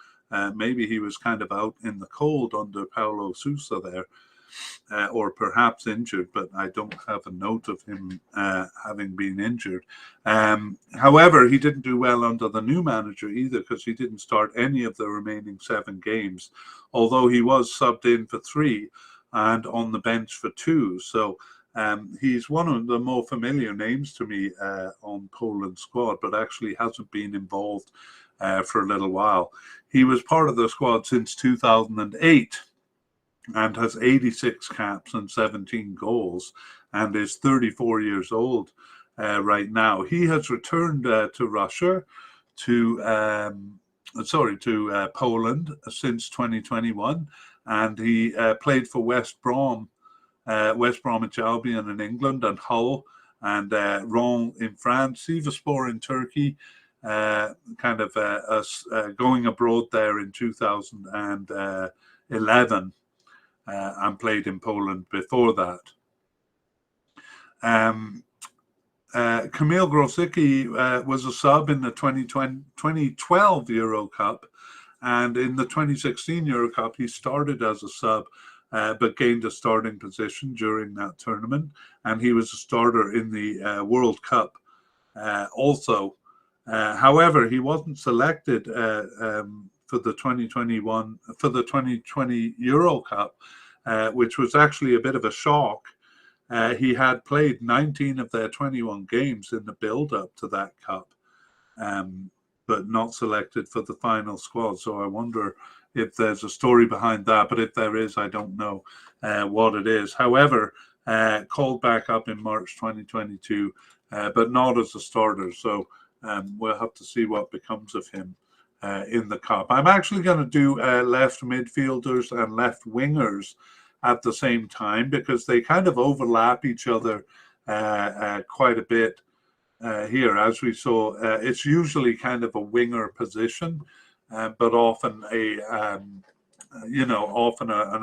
maybe he was kind of out in the cold under Paulo Sousa there. Or perhaps injured, but I don't have a note of him having been injured. However, he didn't do well under the new manager either, because he didn't start any of the remaining 7 games, although he was subbed in for 3 and on the bench for 2. So he's one of the more familiar names to me on Poland's squad, but actually hasn't been involved for a little while. He was part of the squad since 2008. And has 86 caps and 17 goals, and is 34 years old right now. He has returned to Russia, to Poland since 2021, and he played for West Bromwich Albion in England, and Hull, and Rennes in France, Sivasspor in Turkey, going abroad there in 2011. And played in Poland before that. Kamil Grosicki was a sub in the 2012 Euro Cup, and in the 2016 Euro Cup he started as a sub but gained a starting position during that tournament, and he was a starter in the World Cup also. However, he wasn't selected for the 2020 Euro Cup, which was actually a bit of a shock. He had played 19 of their 21 games in the build-up to that cup, but not selected for the final squad. So I wonder if there's a story behind that. But if there is, I don't know what it is. However, called back up in March 2022, but not as a starter. So we'll have to see what becomes of him in the cup. I'm actually going to do left midfielders and left wingers at the same time, because they kind of overlap each other quite a bit here. As we saw, it's usually kind of a winger position, but often an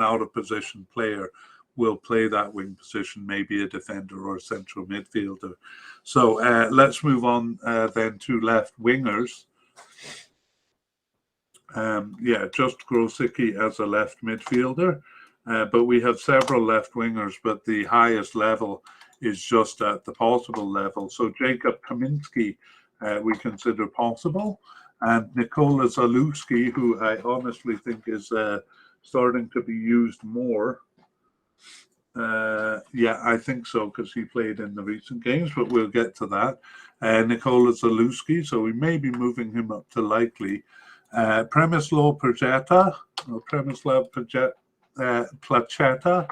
out of position player will play that wing position, maybe a defender or a central midfielder. So let's move on then to left wingers. Just Grosicki as a left midfielder. But we have several left wingers, but the highest level is just at the possible level. So Jakub Kaminski, we consider possible, and Nikola Zalewski, who I honestly think is starting to be used more. I think so, because he played in the recent games, but we'll get to that. Nikola Zalewski, so we may be moving him up to likely. Przemysław Placheta,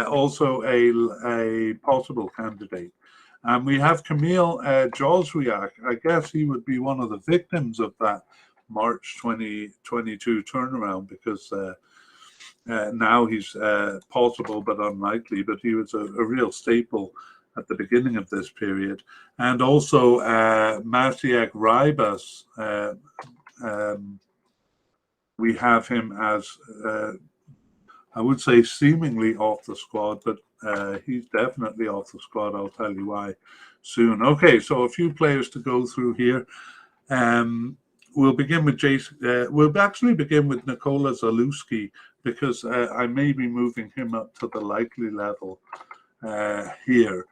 also a possible candidate. And we have Kamil Jozwiak. I guess he would be one of the victims of that March 2022 turnaround, because now he's possible but unlikely, but he was a real staple at the beginning of this period. And also Maciej Rybas, we have him as, I would say, seemingly off the squad, but he's definitely off the squad. I'll tell you why soon. Okay, so a few players to go through here. We'll begin with we'll actually begin with Nikola Zalewski, because I may be moving him up to the likely level here.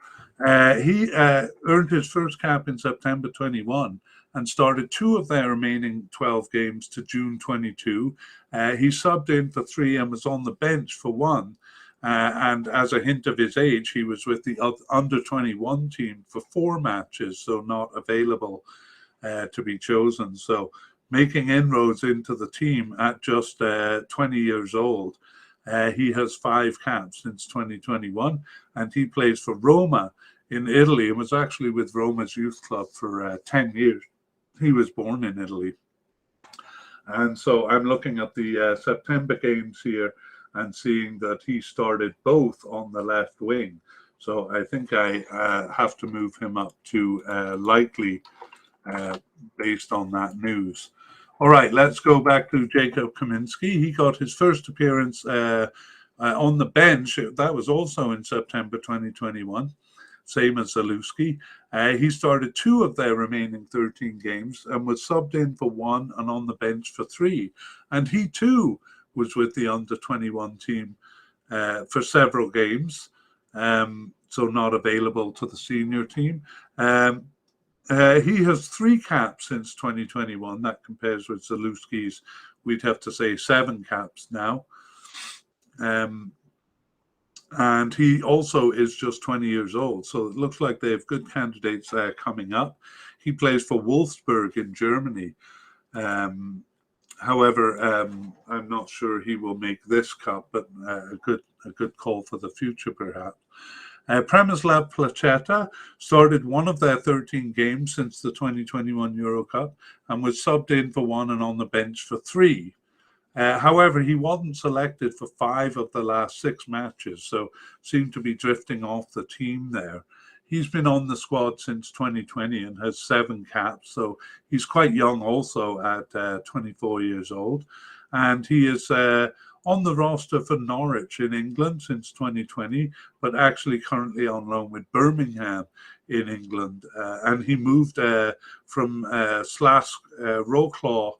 He earned his first cap in September 21 and started 2 of their remaining 12 games to June 22. He subbed in for 3 and was on the bench for 1. And as a hint of his age, he was with the under-21 team for 4 matches, so not available to be chosen. So making inroads into the team at just 20 years old. He has 5 caps since 2021, and he plays for Roma in Italy, and was actually with Roma's youth club for 10 years. He was born in Italy. And so I'm looking at the September games here and seeing that he started both on the left wing. So I think I have to move him up to likely based on that news. All right, let's go back to Jakub Kaminski. He got his first appearance on the bench. That was also in September 2021, same as Zalewski. He started 2 of their remaining 13 games and was subbed in for 1 and on the bench for 3. And he too was with the under-21 team for several games, so not available to the senior team. He has 3 caps since 2021. That compares with Zalewski's, we'd have to say, 7 caps now. And he also is just 20 years old. So it looks like they have good candidates coming up. He plays for Wolfsburg in Germany. However, I'm not sure he will make this cup, but a good call for the future, perhaps. Przemysław Placheta started 1 of their 13 games since the 2021 Euro Cup and was subbed in for 1 and on the bench for 3. However, he wasn't selected for 5 of the last 6 matches, so seemed to be drifting off the team there. He's been on the squad since 2020 and has 7 caps, so he's quite young also at 24 years old. And he is on the roster for Norwich in England since 2020, but actually currently on loan with Birmingham in England. And he moved from Slask Wrocław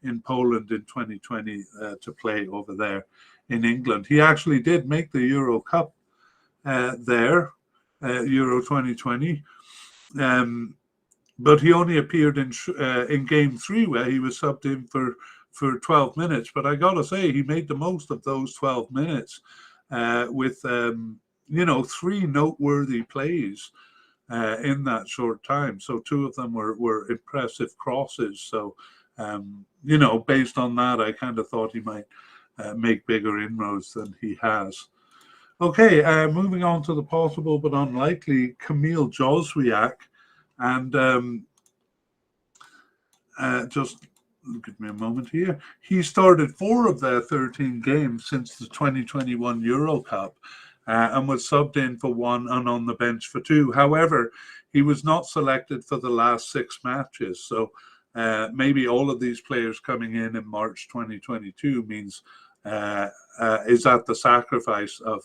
in Poland in 2020 to play over there in England. He actually did make the Euro Cup there, Euro 2020. But he only appeared in game 3, where he was subbed in for 12 minutes. But I gotta say, he made the most of those 12 minutes with 3 noteworthy plays in that short time. So 2 of them were impressive crosses. So based on that, I kind of thought he might make bigger inroads than he has. Okay, moving on to the possible but unlikely, Kamil Jozwiak. And just give me a moment here. He started 4 of their 13 games since the 2021 Euro Cup and was subbed in for 1 and on the bench for 2. However, he was not selected for the last 6 matches. So maybe all of these players coming in March 2022 means is at the sacrifice of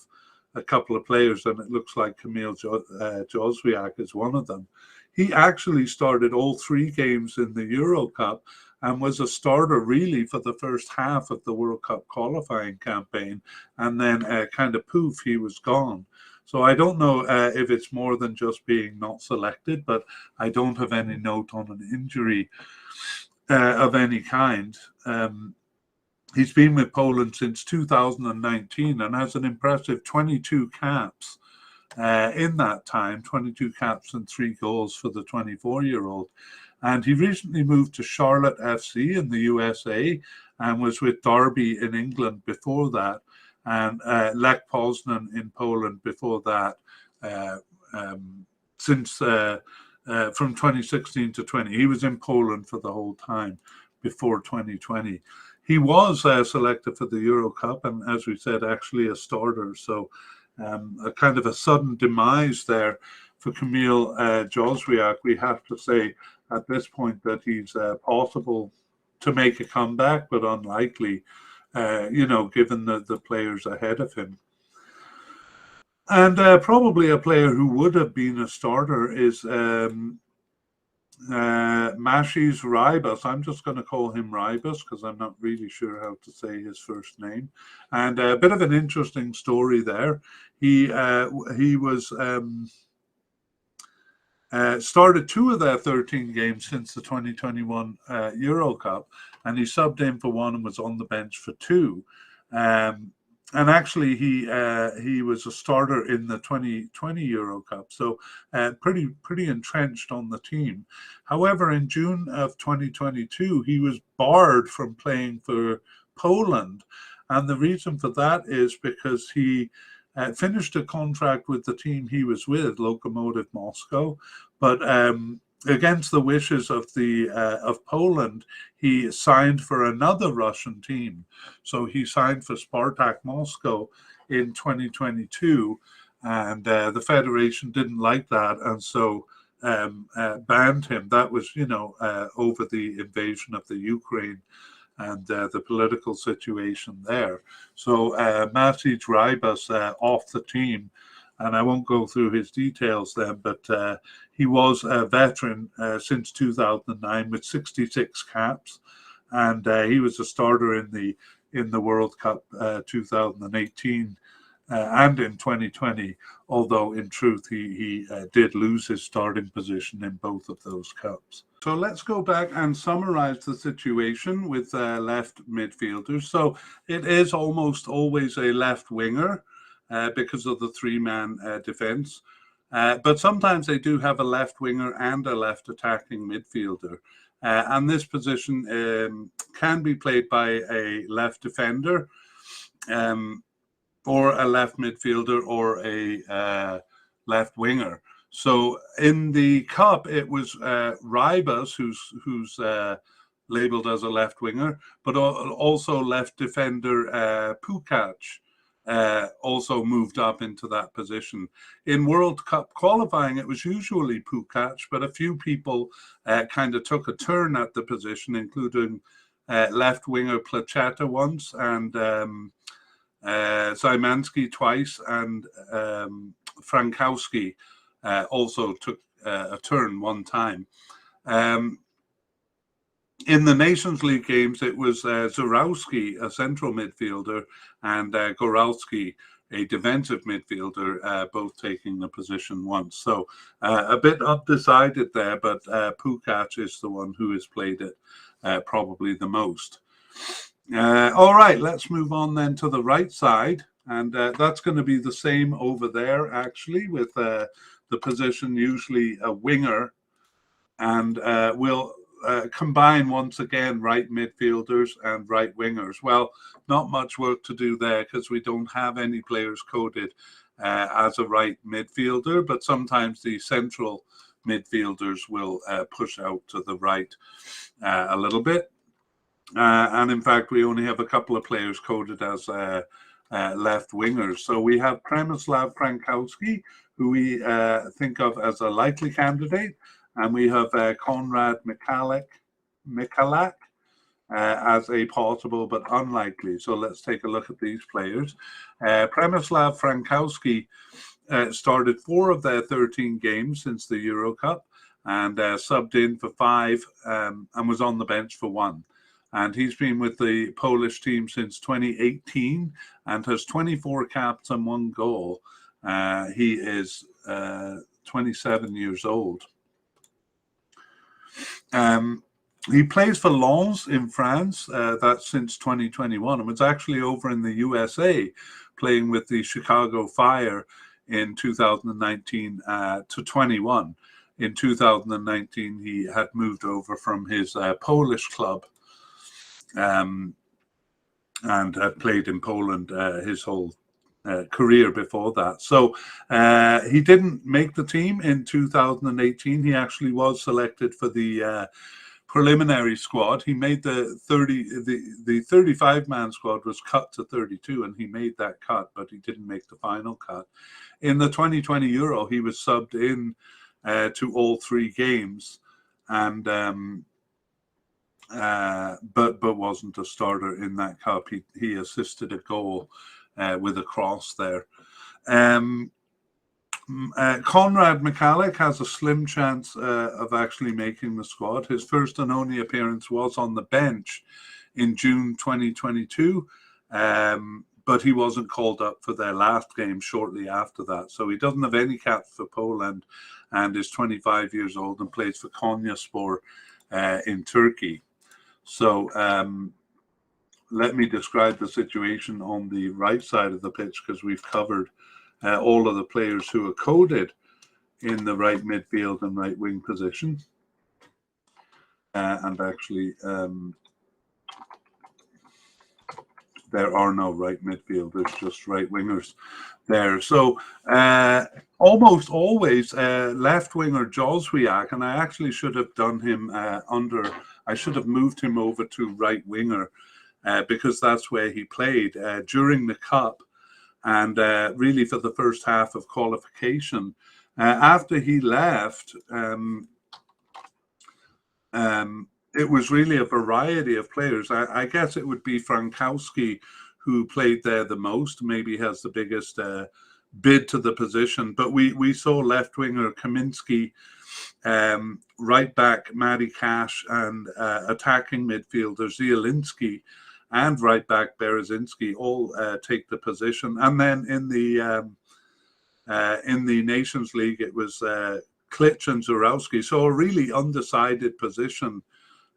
a couple of players, and it looks like Kamil Jozwiak is one of them. He actually started all 3 games in the Euro Cup and was a starter really for the first half of the World Cup qualifying campaign, and then kind of poof, he was gone. So I don't know if it's more than just being not selected, but I don't have any note on an injury of any kind. He's been with Poland since 2019 and has an impressive 22 caps in that time, 22 caps and 3 goals for the 24-year-old. And he recently moved to Charlotte FC in the USA and was with Derby in England before that, and Lech Poznan in Poland before that, since from 2016 to 20. He was in Poland for the whole time before 2020. He was selected for the Euro Cup, and as we said, actually a starter. So a kind of a sudden demise there for Kamil Jozwiak. We have to say at this point that he's possible to make a comeback, but unlikely, given the players ahead of him. And probably a player who would have been a starter is Maciej Rybus. I'm just going to call him Rybus because I'm not really sure how to say his first name. And a bit of an interesting story there. He was started 2 of their 13 games since the 2021 Euro Cup, and he subbed in for 1 and was on the bench for 2. And actually, he was a starter in the 2020 Euro Cup, so pretty entrenched on the team. However, in June of 2022, he was barred from playing for Poland, and the reason for that is because he finished a contract with the team he was with, Lokomotiv Moscow, but against the wishes of Poland, he signed for another Russian team. So he signed for Spartak Moscow in 2022, and the federation didn't like that, and so banned him. That was, over the invasion of the Ukraine and the political situation there. So Maciej Rybus off the team. And I won't go through his details then, but he was a veteran since 2009 with 66 caps, and he was a starter in the World Cup 2018 and in 2020. Although in truth he did lose his starting position in both of those cups. So let's go back and summarize the situation with left midfielders. So it is almost always a left winger. Because of the 3-man defense. But sometimes they do have a left winger and a left attacking midfielder. And this position can be played by a left defender or a left midfielder or a left winger. So in the cup, it was Rybus who's labeled as a left winger, but also left defender Pukac. Also moved up into that position. In World Cup qualifying, it was usually Pukac, but a few people kind of took a turn at the position, including left winger Placheta once, and Szymanski twice, and Frankowski also took a turn one time. In the Nations League games, it was Zurowski, a central midfielder, and Goralski, a defensive midfielder, both taking the position once. So a bit undecided there, but Pukac is the one who has played it probably the most. All right, let's move on then to the right side. And that's going to be the same over there, actually, with the position usually a winger. And we'll combine once again right midfielders and right wingers. Well, not much work to do there because we don't have any players coded as a right midfielder, but sometimes the central midfielders will push out to the right a little bit. And in fact, we only have a couple of players coded as left wingers. So we have Przemysław Frankowski, who we think of as a likely candidate. And we have Konrad Michalak as a possible but unlikely. So let's take a look at these players. Przemysław Frankowski started 4 of their 13 games since the Euro Cup and subbed in for 5 and was on the bench for 1. And he's been with the Polish team since 2018 and has 24 caps and 1 goal. He is 27 years old. He plays for Lens in France, that's since 2021, and was actually over in the USA playing with the Chicago Fire in 2019 to 21. In 2019, he had moved over from his Polish club and had played in Poland his whole career before that. So he didn't make the team in 2018. He actually was selected for the preliminary squad. He made the 35-man squad was cut to 32, and he made that cut, but he didn't make the final cut. In the 2020 Euro, he was subbed in to all 3 games, and but wasn't a starter in that cup. He assisted a goal with a cross there. Konrad Michalak has a slim chance of actually making the squad. His first and only appearance was on the bench in June 2022, but he wasn't called up for their last game shortly after that. So he doesn't have any caps for Poland and is 25 years old and plays for Konyaspor in Turkey. So let me describe the situation on the right side of the pitch, because we've covered all of the players who are coded in the right midfield and right wing position. And actually, there are no right midfielders, just right wingers there. So almost always left winger Jozwiak, and I actually should have done him I should have moved him over to right winger because that's where he played during the Cup and really for the first half of qualification. After he left, it was really a variety of players. I guess it would be Frankowski who played there the most, maybe has the biggest bid to the position. But we saw left winger Kaminski, right back mediacast, and attacking midfielder Zielinski and right back Berezinski all take the position. And then in the Nations League, it was Klitsch and Zurowski. So a really undecided position.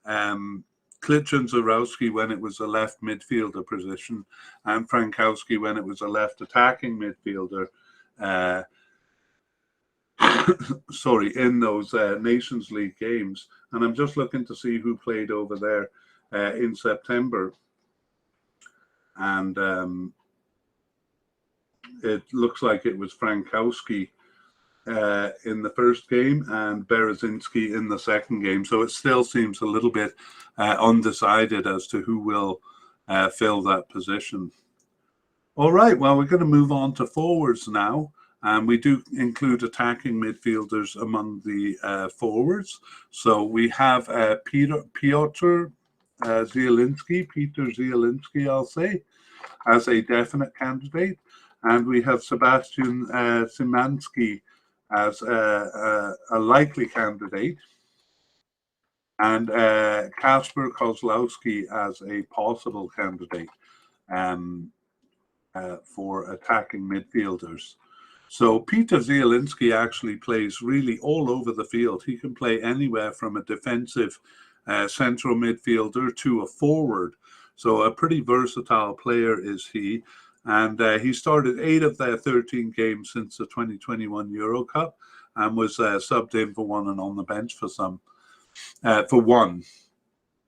Klitsch and Zurowski when it was a left midfielder position, and Frankowski when it was a left attacking midfielder. Sorry, in those Nations League games. And I'm just looking to see who played over there in September. And it looks like it was Frankowski in the first game and Berezinski in the second game. So it still seems a little bit undecided as to who will fill that position. All right, well, we're going to move on to forwards now. And we do include attacking midfielders among the forwards. So we have Piotr Zielinski, I'll say, as a definite candidate. And we have Sebastian Szymanski as a likely candidate. and Kasper Kozlowski as a possible candidate for attacking midfielders. So Peter Zielinski actually plays really all over the field. He can play anywhere from a defensive central midfielder to a forward. So a pretty versatile player is he. And he started 8 of their 13 games since the 2021 Euro Cup and was subbed in for one and on the bench for one.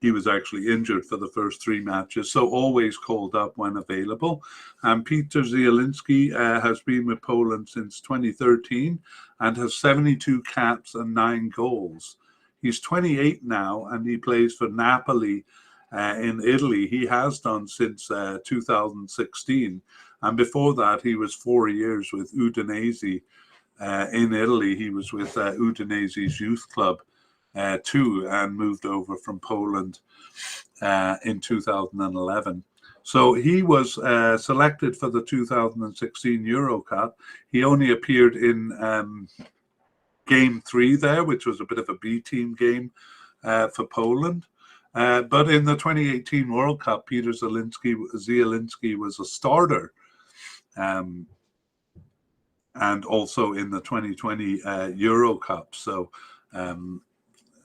He was actually injured for the first 3 matches, so always called up when available. And Peter Zielinski has been with Poland since 2013 and has 72 caps and 9 goals. He's 28 now, and he plays for Napoli in Italy. He has done since 2016. And before that, he was 4 years with Udinese in Italy. He was with Udinese's youth club too, and moved over from Poland in 2011. So he was selected for the 2016 Euro Cup. He only appeared in game 3 there, which was a bit of a B team game for Poland. But in the 2018 World Cup, Peter Zielinski was a starter. And also in the 2020 Euro Cup. So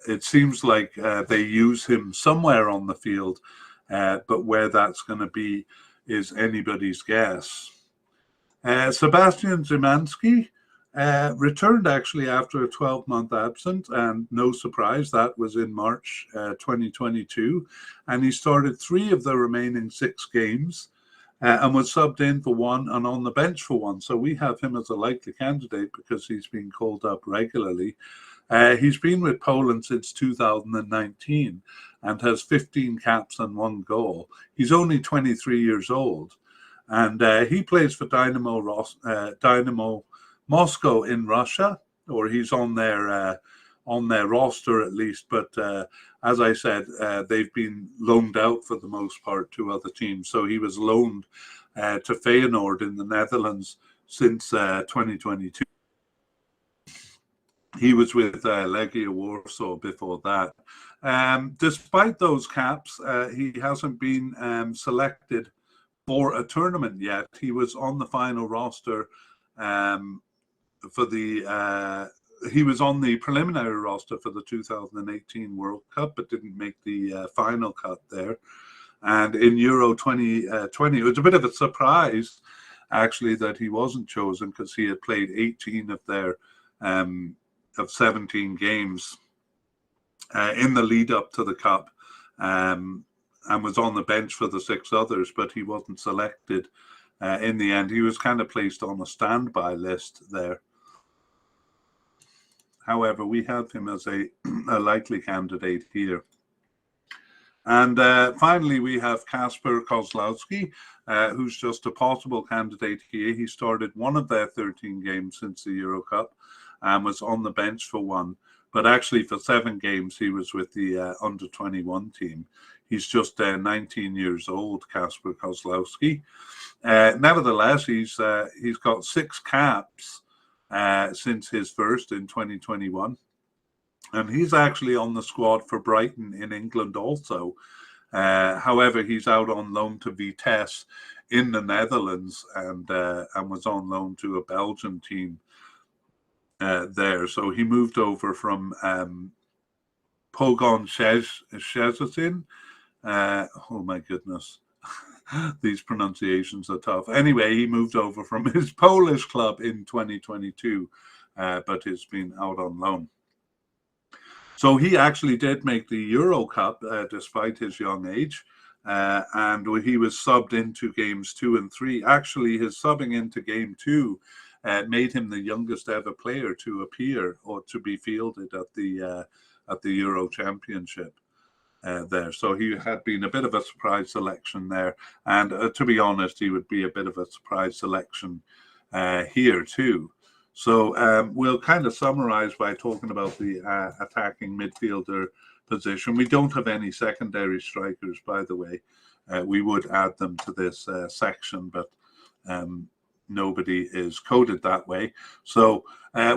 it seems like they use him somewhere on the field, but where that's going to be is anybody's guess. Sebastian Szymanski returned actually after a 12-month absence, and no surprise, that was in March 2022. And he started 3 of the remaining 6 games and was subbed in for 1 and on the bench for 1. So we have him as a likely candidate because he's been called up regularly. He's been with Poland since 2019 and has 15 caps and 1 goal. He's only 23 years old, and he plays for Dynamo Moscow in Russia, or he's on their roster at least. But as I said, they've been loaned out for the most part to other teams. So he was loaned to Feyenoord in the Netherlands since 2022. He was with Legia Warsaw before that. Despite those caps, he hasn't been selected for a tournament yet. He was on the final roster he was on the preliminary roster for the 2018 World Cup, but didn't make the final cut there. And in Euro 2020, it was a bit of a surprise, actually, that he wasn't chosen because he had played 18 of their of 17 games in the lead up to the Cup, and was on the bench for the 6 others, but he wasn't selected in the end. He was kind of placed on a standby list there. However, we have him as a likely candidate here. And finally, we have Kasper Kozlowski, who's just a possible candidate here. He started 1 of their 13 games since the Euro Cup and was on the bench for 1. But actually, for 7 games, he was with the under-21 team. He's just 19 years old, Kasper Kozlowski. Nevertheless, he's got 6 caps since his first in 2021. And he's actually on the squad for Brighton in England also. However, he's out on loan to Vitesse in the Netherlands and was on loan to a Belgian team there. So he moved over from Pogoń Szczecin. Oh my goodness. These pronunciations are tough. Anyway, he moved over from his Polish club in 2022, but has been out on loan. So he actually did make the Euro Cup despite his young age, and he was subbed into games 2 and 3. Actually, his subbing into game 2 made him the youngest ever player to appear or to be fielded at the Euro Championship there. So he had been a bit of a surprise selection there, and to be honest, he would be a bit of a surprise selection here too. So we'll kind of summarize by talking about the attacking midfielder position. We don't have any secondary strikers, by the way. We would add them to this section, but nobody is coded that way. So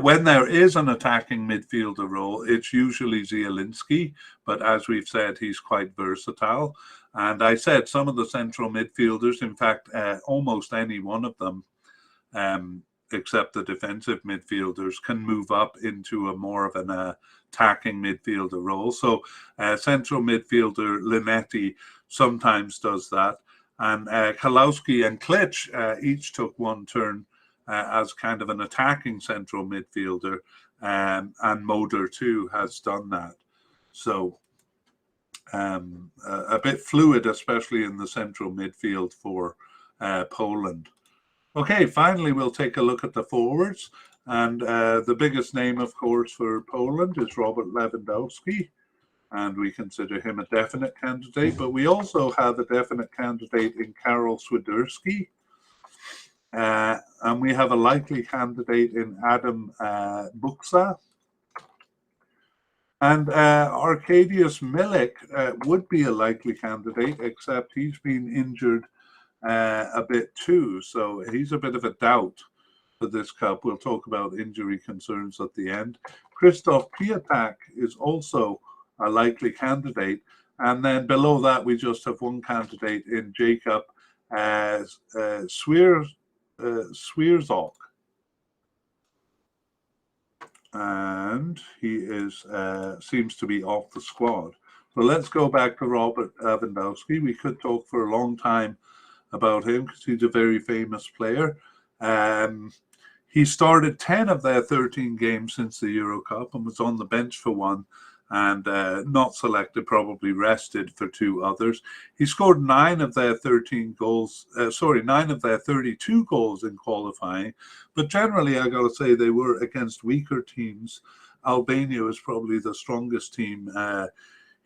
when there is an attacking midfielder role, it's usually Zielinski, but as we've said, he's quite versatile. And I said some of the central midfielders, in fact, almost any one of them, except the defensive midfielders, can move up into a more of an attacking midfielder role. So central midfielder Linetti sometimes does that. And Kalowski and Klitsch each took one turn as kind of an attacking central midfielder, and Moder too has done that. So a bit fluid, especially in the central midfield for Poland. Okay, finally, we'll take a look at the forwards. And the biggest name, of course, for Poland is Robert Lewandowski. And we consider him a definite candidate. But we also have a definite candidate in Karol Swiderski. And we have a likely candidate in Adam Buksa. And Arkadiusz Milik would be a likely candidate, except he's been injured a bit too. So he's a bit of a doubt for this cup. We'll talk about injury concerns at the end. Krzysztof Piatek is also a likely candidate. And then below that, we just have one candidate in Jacob Swierzok. And he is seems to be off the squad. So let's go back to Robert Lewandowski. We could talk for a long time about him because he's a very famous player. He started 10 of their 13 games since the Euro Cup and was on the bench for one and not selected, probably rested for two others. He scored 9 of their 32 goals in qualifying. But generally, I got to say, they were against weaker teams. Albania was probably the strongest team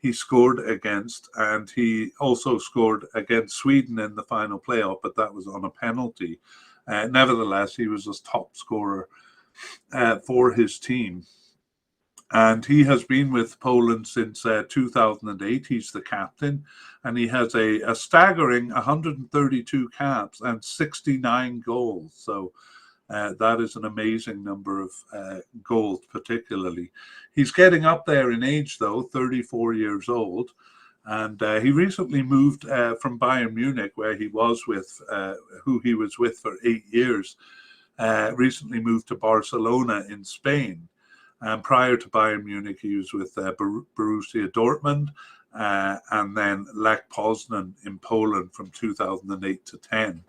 he scored against, and he also scored against Sweden in the final playoff, but that was on a penalty. Nevertheless, he was a top scorer for his team. And he has been with Poland since 2008. He's the captain, and he has a staggering 132 caps and 69 goals. So that is an amazing number of goals, particularly. He's getting up there in age, though, 34 years old. And he recently moved from Bayern Munich, where he was with, who he was with for 8 years, recently moved to Barcelona in Spain. And prior to Bayern Munich, he was with Borussia Dortmund and then Lech Poznan in Poland from 2008 to 10.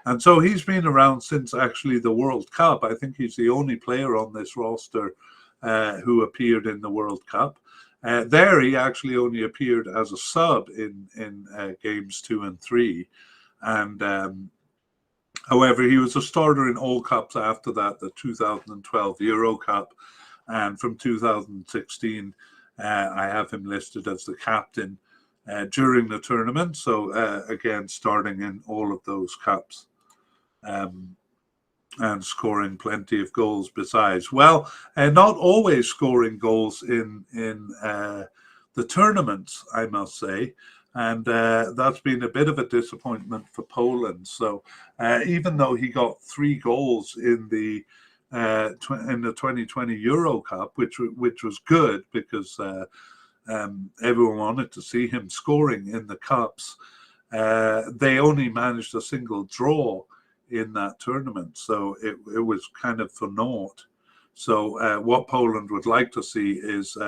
And so he's been around since actually the World Cup. I think he's the only player on this roster who appeared in the World Cup. There, he actually only appeared as a sub in games 2 and 3. And however, he was a starter in all cups after that, the 2012 Euro Cup. And from 2016, I have him listed as the captain during the tournament. So again, starting in all of those cups and scoring plenty of goals besides. Well, not always scoring goals in the tournaments, I must say. And that's been a bit of a disappointment for Poland. So even though he got 3 goals in the 2020 Euro Cup, which was good because everyone wanted to see him scoring in the cups. They only managed a single draw in that tournament, so it was kind of for naught. So what Poland would like to see is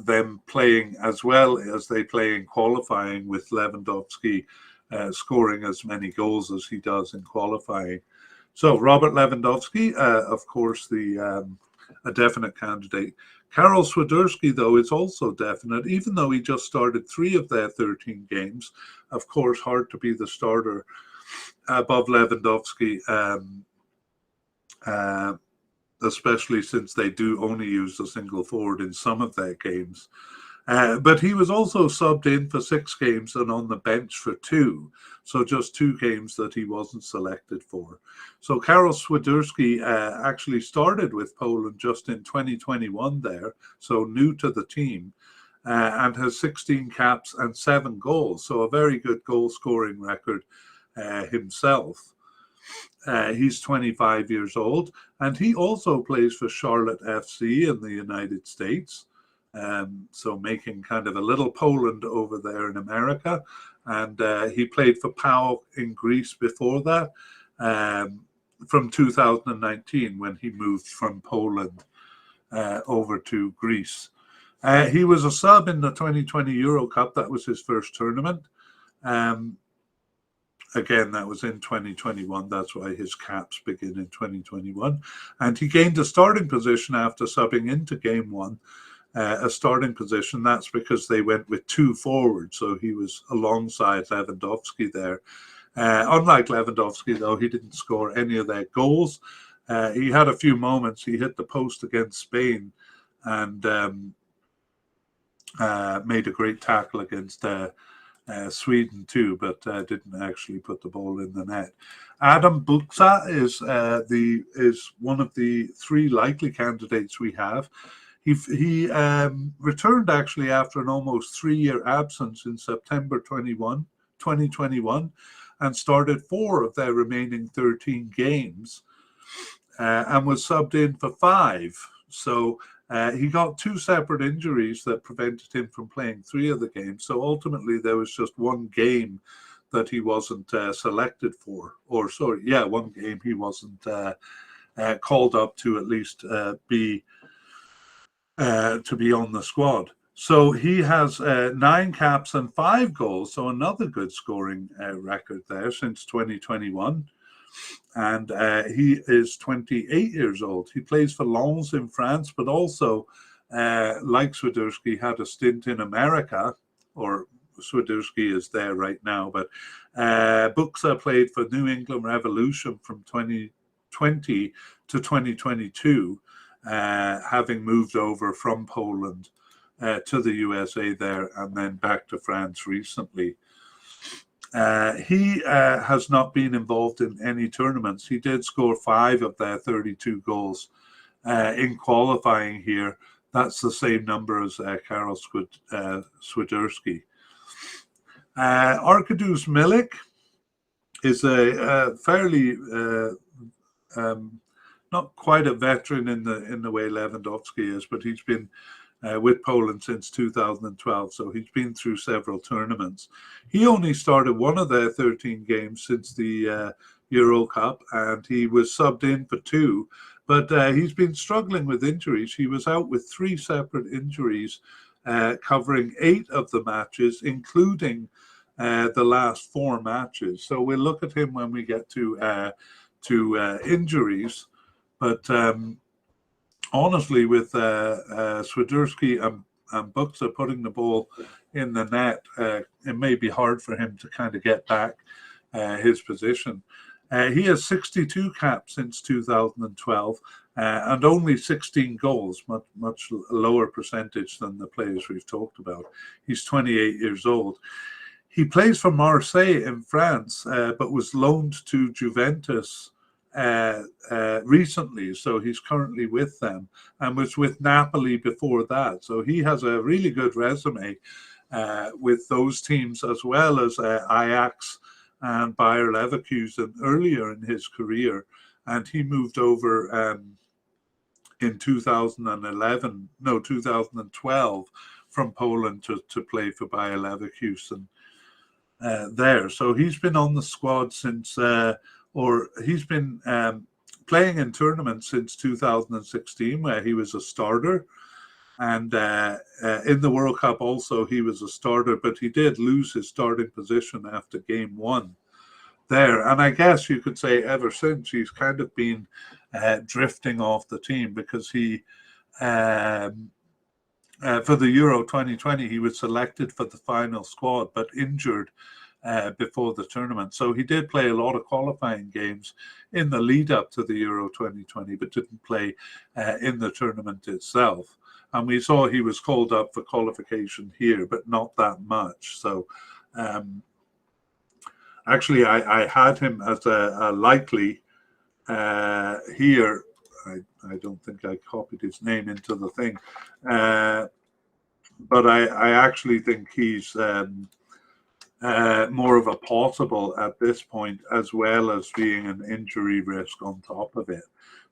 them playing as well as they play in qualifying, with Lewandowski scoring as many goals as he does in qualifying. So Robert Lewandowski, of course, a definite candidate. Karol Swiderski, though, is also definite, even though he just started 3 of their 13 games. Of course, hard to be the starter above Lewandowski, especially since they do only use a single forward in some of their games. But he was also subbed in for 6 games and on the bench for 2. So just 2 games that he wasn't selected for. So Karol Swiderski actually started with Poland just in 2021 there, so new to the team, and has 16 caps and 7 goals. So a very good goal scoring record himself. He's 25 years old, and he also plays for Charlotte FC in the United States. So making kind of a little Poland over there in America. And he played for PAOK in Greece before that, from 2019 when he moved from Poland over to Greece. He was a sub in the 2020 Euro Cup. That was his first tournament. Again, that was in 2021. That's why his caps begin in 2021. And he gained a starting position after subbing into game one, a starting position. That's because they went with two forwards. So he was alongside Lewandowski there. Unlike Lewandowski, though, he didn't score any of their goals. He had a few moments. He hit the post against Spain and made a great tackle against Sweden too, but didn't actually put the ball in the net. Adam Buksa is one of the three likely candidates we have. He returned actually after an almost 3-year absence in September 2021, and started 4 of their remaining 13 games, and was subbed in for 5. So he got 2 separate injuries that prevented him from playing 3 of the games. So ultimately, there was just 1 game that he wasn't selected for, or sorry, yeah, 1 game he wasn't called up to at least be on the squad. So he has 9 caps and 5 goals. So another good scoring record there since 2021. And he is 28 years old. He plays for Lens in France, but also, like Swiderski, had a stint in America, or Swiderski is there right now, but Buksa played for New England Revolution from 2020 to 2022, having moved over from Poland to the USA there and then back to France recently. He has not been involved in any tournaments. He did score 5 of their 32 goals in qualifying here. That's the same number as Karol Swiderski. Arkadiusz Milik is a fairly not quite a veteran in the way Lewandowski is, but he's been with Poland since 2012, so he's been through several tournaments. He only started 1 of their 13 games since the Euro Cup, and he was subbed in for 2, but he's been struggling with injuries. He was out with 3 separate injuries, covering 8 of the matches, including the last 4 matches. So we'll look at him when we get to injuries, but honestly, with Swiderski and Buksa putting the ball in the net, it may be hard for him to kind of get back his position. He has 62 caps since 2012 and only 16 goals, much lower percentage than the players we've talked about. He's 28 years old. He plays for Marseille in France, but was loaned to Juventus recently, so he's currently with them, and was with Napoli before that. So he has a really good resume with those teams, as well as Ajax and Bayer Leverkusen earlier in his career. And he moved over in 2012 from Poland to play for Bayer Leverkusen there. So he's been on the squad since he's been playing in tournaments since 2016, where he was a starter. And in the World Cup also, he was a starter, but he did lose his starting position after game 1 there. And I guess you could say ever since, he's kind of been drifting off the team, because he, for the Euro 2020, he was selected for the final squad, but injured before the tournament. So he did play a lot of qualifying games in the lead up to the Euro 2020, but didn't play in the tournament itself. And we saw he was called up for qualification here, but not that much. So actually, I had him as a likely here. I don't think I copied his name into the thing. But I actually think he's more of a possible at this point, as well as being an injury risk on top of it.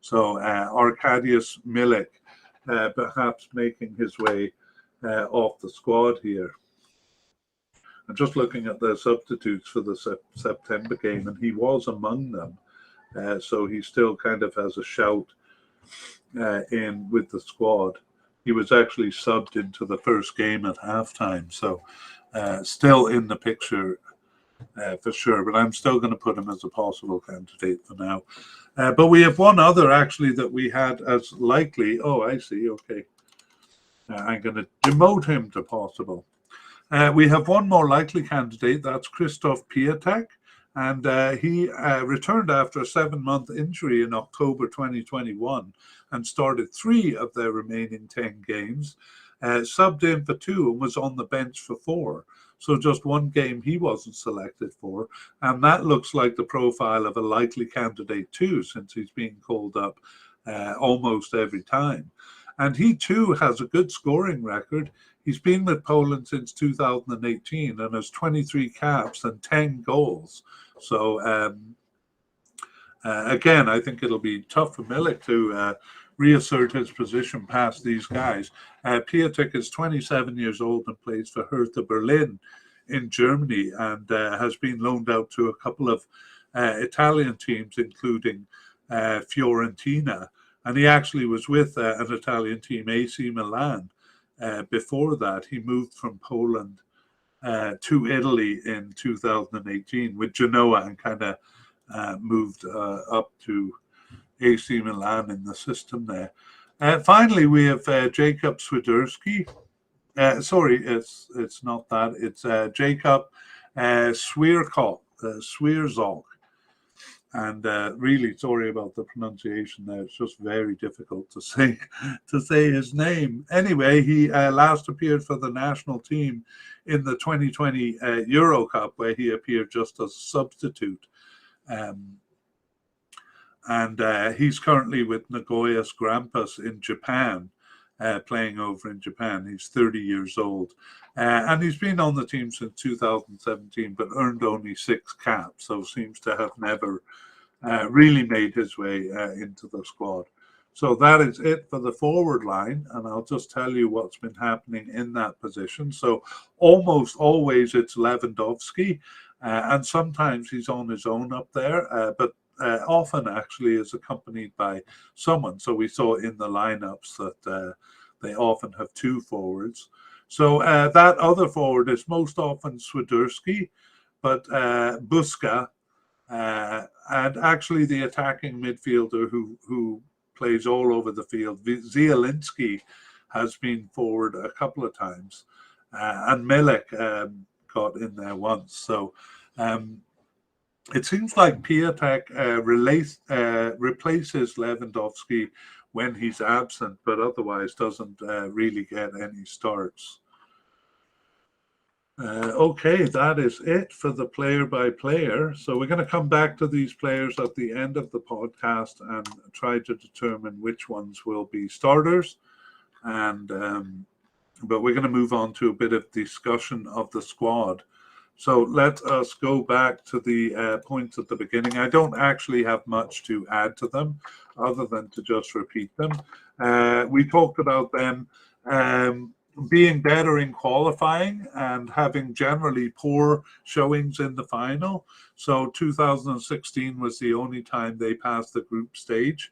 So Arkadiusz Milik perhaps making his way off the squad here. I'm just looking at the substitutes for the September game, and he was among them. So he still kind of has a shout in with the squad. He was actually subbed into the first game at halftime, so still in the picture for sure. But I'm still going to put him as a possible candidate for now. But we have one other actually that we had as likely. Oh, I see. Okay. I'm going to demote him to possible. We have one more likely candidate. That's Krzysztof Piatek. And he returned after a 7-month injury in October 2021 and started 3 of their remaining 10 games, subbed in for 2 and was on the bench for 4. So just one game he wasn't selected for. And that looks like the profile of a likely candidate too, since he's being called up almost every time. And he too has a good scoring record. He's been with Poland since 2018 and has 23 caps and 10 goals. So again, I think it'll be tough for Milik to reassert his position past these guys. Piatek is 27 years old and plays for Hertha Berlin in Germany, and has been loaned out to a couple of Italian teams, including Fiorentina. And he actually was with an Italian team, AC Milan. Before that, he moved from Poland to Italy in 2018 with Genoa and kind of moved up to AC Milan in the system there. Finally, we have Jacob Swiderski. Sorry, it's not that. It's Jacob Swierzok. And really sorry about the pronunciation there. It's just very difficult to say his name. Anyway, he last appeared for the national team in the 2020 Euro Cup, where he appeared just as a substitute. And he's currently with Nagoya's Grampus in Japan, playing over in Japan. He's 30 years old. And he's been on the team since 2017, but earned only 6 caps, so seems to have never really made his way into the squad. So that is it for the forward line, and I'll just tell you what's been happening in that position. So almost always it's Lewandowski, and sometimes he's on his own up there, but often actually is accompanied by someone. So we saw in the lineups that they often have 2 forwards. So that other forward is most often Swiderski, but Buska, and actually the attacking midfielder who plays all over the field, Zielinski, has been forward a couple of times, and Milik got in there once. So it seems like Piatek replaces Lewandowski when he's absent, but otherwise doesn't really get any starts. Okay, that is it for the player by player. So we're going to come back to these players at the end of the podcast and try to determine which ones will be starters. And but we're going to move on to a bit of discussion of the squad. So let us go back to the points at the beginning. I don't actually have much to add to them other than to just repeat them. We talked about them being better in qualifying and having generally poor showings in the final. So 2016 was the only time they passed the group stage.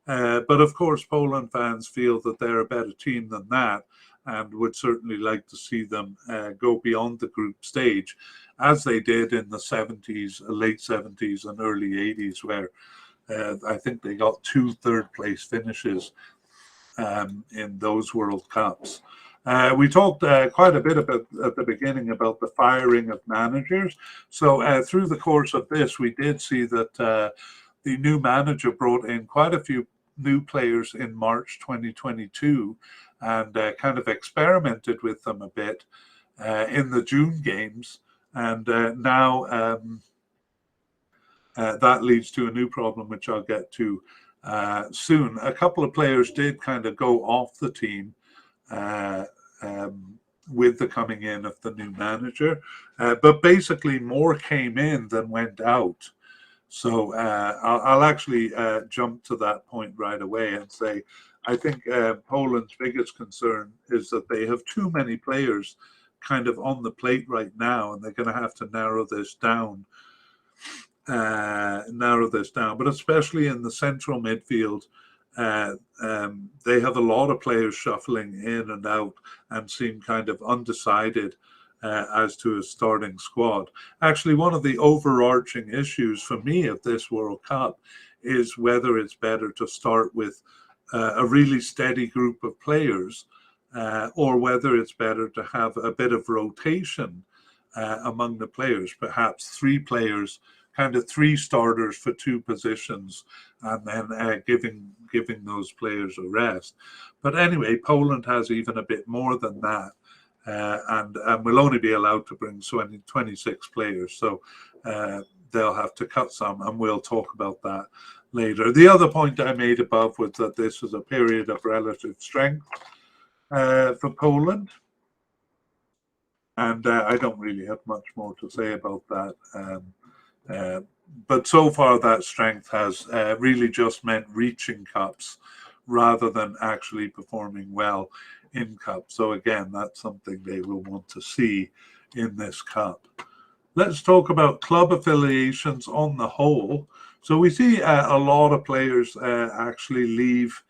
But of course, Poland fans feel that they're a better team than that and would certainly like to see them go beyond the group stage, as they did in the 70s, late 70s and early 80s, where I think they got 2 third-place finishes in those World Cups. We talked quite a bit about at the beginning about the firing of managers. So through the course of this, we did see that the new manager brought in quite a few new players in March 2022 and kind of experimented with them a bit in the June games. And now that leads to a new problem, which I'll get to soon. A couple of players did kind of go off the team with the coming in of the new manager. But basically, more came in than went out. So I'll actually jump to that point right away and say, I think Poland's biggest concern is that they have too many players kind of on the plate right now, and they're going to have to narrow this down. But especially in the central midfield, they have a lot of players shuffling in and out and seem kind of undecided as to a starting squad. Actually, one of the overarching issues for me of this World Cup is whether it's better to start with a really steady group of players or whether it's better to have a bit of rotation among the players, perhaps three players, kind of three starters for two positions, and then giving those players a rest. But anyway, Poland has even a bit more than that, and will only be allowed to bring 26 players. So they'll have to cut some, and we'll talk about that later. The other point I made above was that this is a period of relative strength for Poland. And I don't really have much more to say about that. But so far, that strength has really just meant reaching cups rather than actually performing well in cups. So again, that's something they will want to see in this cup. Let's talk about club affiliations on the whole. So we see a lot of players actually leave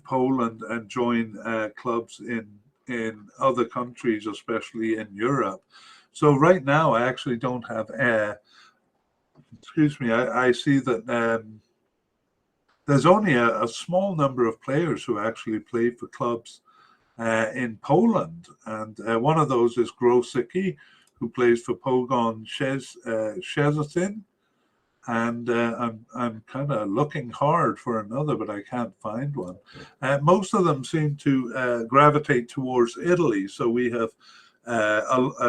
Poland and join clubs in other countries, especially in Europe. So right now, I actually don't have. Excuse me. I see that there's only a small number of players who actually play for clubs in Poland, and one of those is Grosicki, who plays for Pogoń Szczecin. And I'm kind of looking hard for another, but I can't find one. Most of them seem to gravitate towards Italy. So we have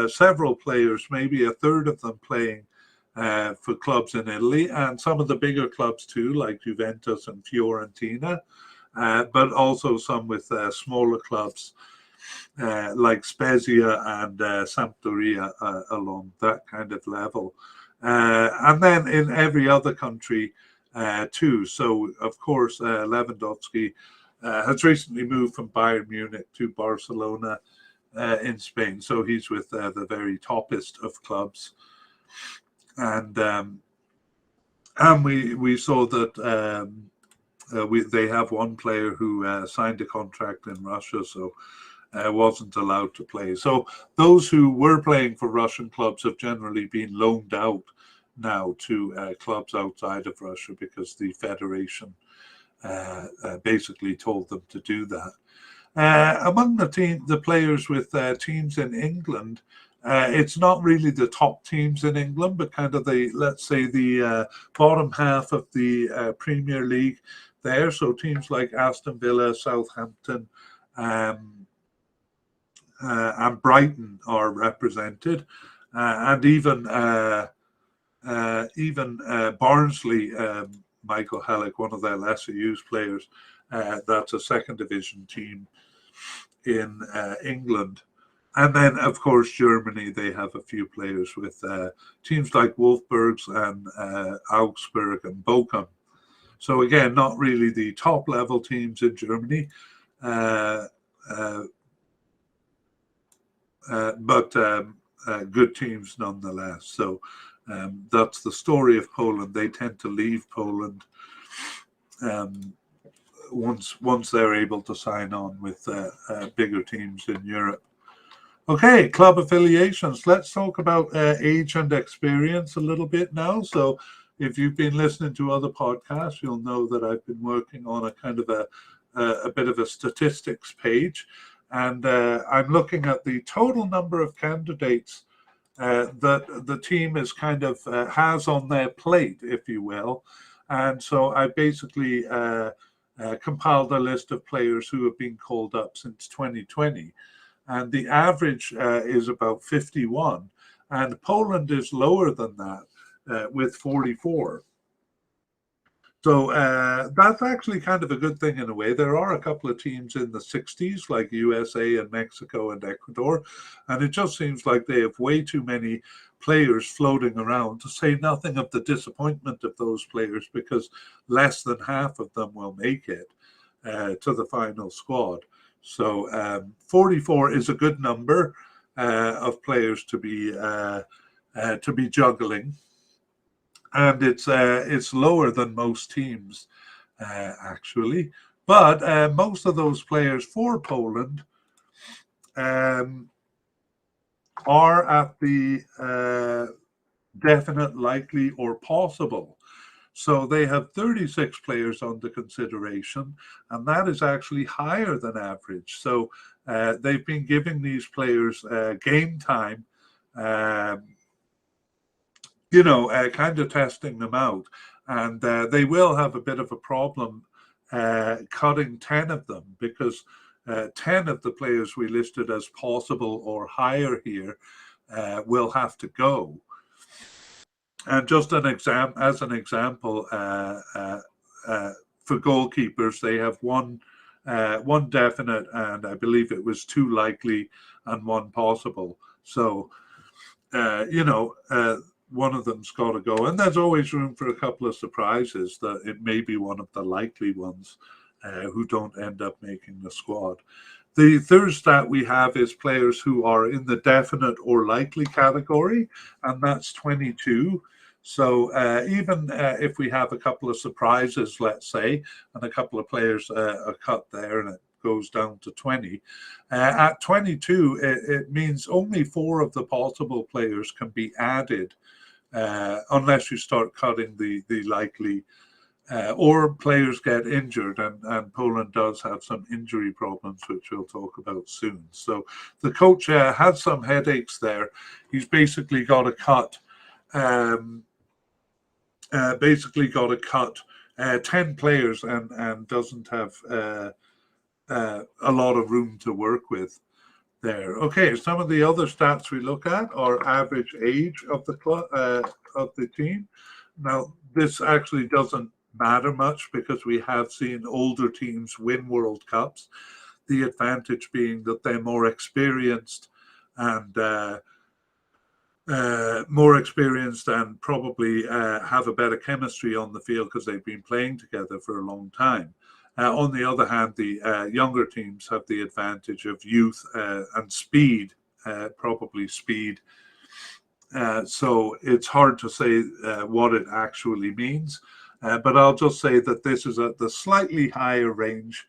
several players, maybe a third of them playing for clubs in Italy, and some of the bigger clubs too, like Juventus and Fiorentina, but also some with smaller clubs like Spezia and Sampdoria along that kind of level. And then in every other country too. So, of course, Lewandowski has recently moved from Bayern Munich to Barcelona in Spain. So he's with the very toppest of clubs. And we saw that they have one player who signed a contract in Russia, so wasn't allowed to play. So those who were playing for Russian clubs have generally been loaned out now to clubs outside of Russia because the federation basically told them to do that. Among the players with teams in England, it's not really the top teams in England, but kind of let's say the bottom half of the Premier League there. So teams like Aston Villa, Southampton, and Brighton are represented, and even Barnsley, Michael Halleck, one of their lesser used players, that's a second division team in England. And then, of course, Germany, they have a few players with teams like Wolfsburg and Augsburg and Bochum. So again, not really the top level teams in Germany, but good teams nonetheless. So that's the story of Poland. They tend to leave Poland once they're able to sign on with bigger teams in Europe. Okay, club affiliations. Let's talk about age and experience a little bit now. So if you've been listening to other podcasts, you'll know that I've been working on a kind of a bit of a statistics page. And I'm looking at the total number of candidates that the team is kind of has on their plate, if you will. And so I basically compiled a list of players who have been called up since 2020. And the average is about 51. And Poland is lower than that with 44. So that's actually kind of a good thing in a way. There are a couple of teams in the 60s, like USA and Mexico and Ecuador, and it just seems like they have way too many players floating around, to say nothing of the disappointment of those players, because less than half of them will make it to the final squad. So 44 is a good number of players to be juggling, and it's lower than most teams actually. But most of those players for Poland um, are at the definite, likely, or possible. So they have 36 players under consideration, and that is actually higher than average. So they've been giving these players game time, um, kind of testing them out. And they will have a bit of a problem cutting 10 of them, because 10 of the players we listed as possible or higher here will have to go. And just as an example, for goalkeepers, they have one definite, and I believe it was two likely and one possible. So, one of them's got to go. And there's always room for a couple of surprises, that it may be one of the likely ones who don't end up making the squad. The third stat we have is players who are in the definite or likely category, and that's 22. So even if we have a couple of surprises, let's say, and a couple of players are cut there, and it goes down to 20. At 22, it means only 4 of the possible players can be added, unless you start cutting the likely, or players get injured, and Poland does have some injury problems, which we'll talk about soon. So the coach had some headaches there. He's basically got to cut. 10 players, and doesn't have a lot of room to work with there. Okay, some of the other stats we look at are average age of the team. Now, this actually doesn't matter much, because we have seen older teams win World Cups. The advantage being that they're more experienced and probably have a better chemistry on the field, because they've been playing together for a long time. On the other hand, the younger teams have the advantage of youth and speed, probably speed. So it's hard to say what it actually means. But I'll just say that this is at the slightly higher range.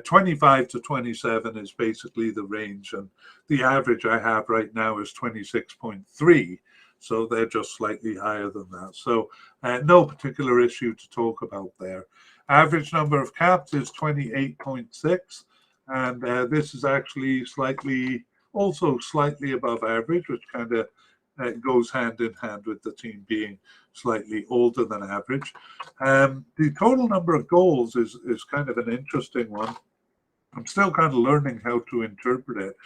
25 to 27 is basically the range, and the average I have right now is 26.3. So they're just slightly higher than that. So no particular issue to talk about there. Average number of caps is 28.6, and this is actually also slightly above average, which kind of goes hand in hand with the team being slightly older than average. The total number of goals is kind of an interesting one. I'm still kind of learning how to interpret it.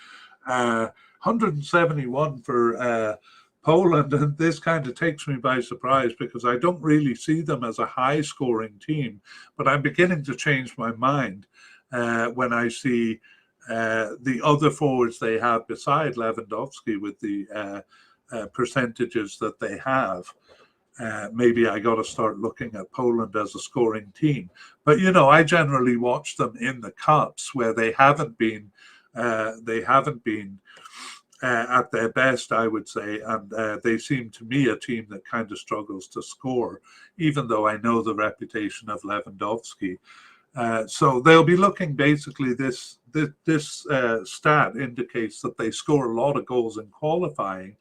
171 for Poland, and this kind of takes me by surprise, because I don't really see them as a high-scoring team, but I'm beginning to change my mind when I see the other forwards they have beside Lewandowski, with the percentages that they have. Maybe I got to start looking at Poland as a scoring team. But I generally watch them in the cups, where they haven't been at their best, I would say, and they seem to me a team that kind of struggles to score, even though I know the reputation of Lewandowski. So they'll be looking, basically, this stat indicates that they score a lot of goals in qualifying.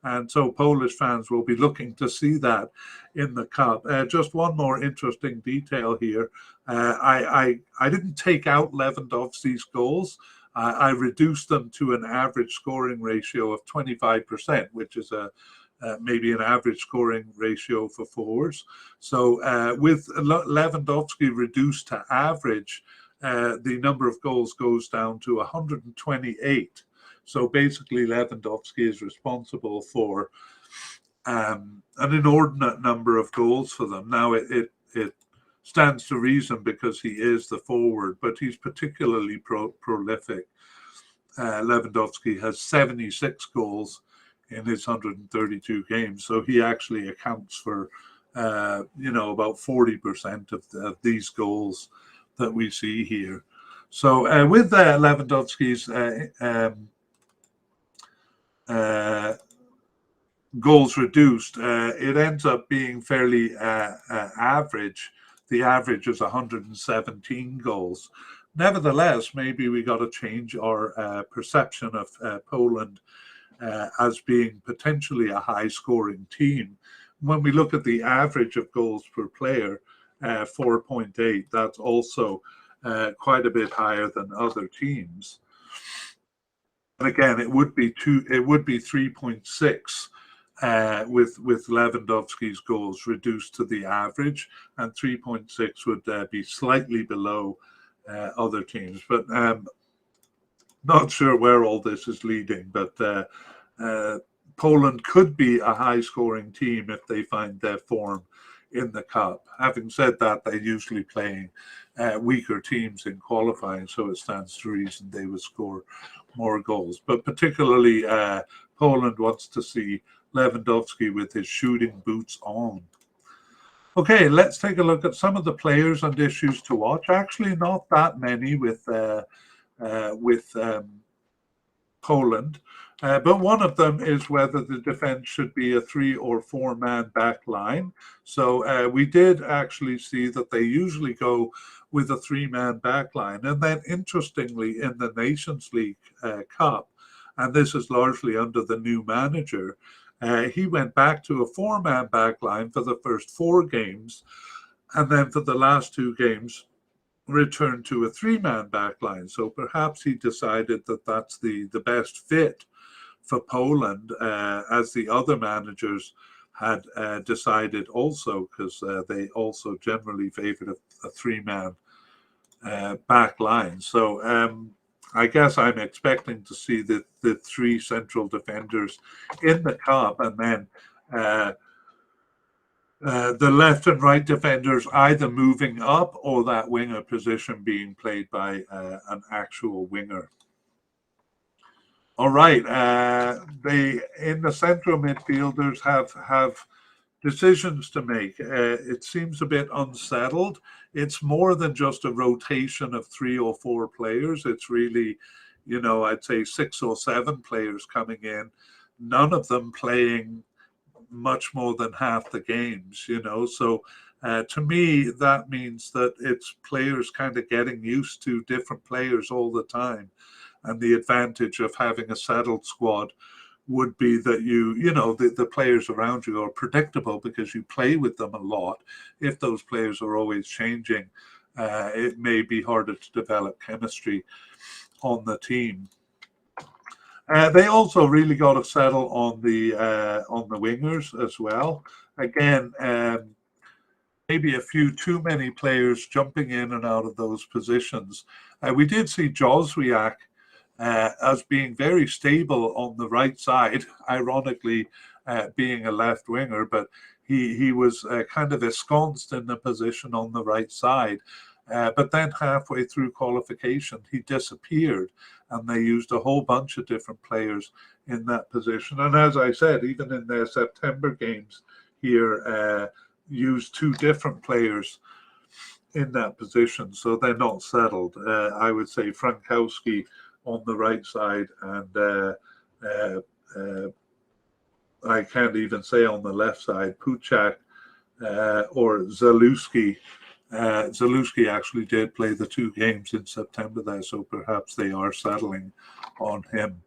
And so Polish fans will be looking to see that in the cup. Just one more interesting detail here. I didn't take out Lewandowski's goals. I reduced them to an average scoring ratio of 25%, which is maybe an average scoring ratio for forwards. So with Lewandowski reduced to average, the number of goals goes down to 128. So basically, Lewandowski is responsible for an inordinate number of goals for them. Now, it stands to reason because he is the forward, but he's particularly prolific. Lewandowski has 76 goals in his 132 games, so he actually accounts for about 40% of these goals that we see here. So with Lewandowski's goals reduced, it ends up being fairly average. The average is 117 goals. Nevertheless, maybe we got to change our perception of Poland as being potentially a high-scoring team. When we look at the average of goals per player, 4.8, that's also quite a bit higher than other teams. And again, it would be 3.6 with Lewandowski's goals reduced to the average, and 3.6 would be slightly below other teams. But not sure where all this is leading, but Poland could be a high-scoring team if they find their form in the Cup. Having said that, they're usually playing weaker teams in qualifying, so it stands to reason they would score more goals. But particularly, Poland wants to see Lewandowski with his shooting boots on. Okay, let's take a look at some of the players and issues to watch. Actually, not that many with Poland, but one of them is whether the defense should be a 3 or 4 man back line. So we did actually see that they usually go with a 3-man back line. And then interestingly, in the Nations League Cup, and this is largely under the new manager, he went back to a 4-man back line for the first 4 games, and then for the last 2 games returned to a 3-man back line. So perhaps he decided that that's the best fit for Poland, as the other managers had decided also, because they also generally favored a 3-man back line. So I guess I'm expecting to see the 3 central defenders in the Cup, and then the left and right defenders either moving up or that winger position being played by an actual winger. All right, in the central midfielders have decisions to make. It seems a bit unsettled. It's more than just a rotation of 3 or 4 players. It's really, I'd say 6 or 7 players coming in, none of them playing much more than half the games, So to me, that means that it's players kind of getting used to different players all the time. And the advantage of having a settled squad would be that the players around you are predictable because you play with them a lot. If those players are always changing, it may be harder to develop chemistry on the team. They also really got to settle on the wingers as well. Again, maybe a few too many players jumping in and out of those positions. We did see Jozwiak as being very stable on the right side, ironically being a left winger, but he was kind of ensconced in the position on the right side. But then halfway through qualification, he disappeared, and they used a whole bunch of different players in that position. And as I said, even in their September games here, used 2 different players in that position. So they're not settled. I would say Frankowski on the right side, and I can't even say on the left side, Puchak or Zalewski. Zalewski actually did play the 2 games in September there, so perhaps they are settling on him.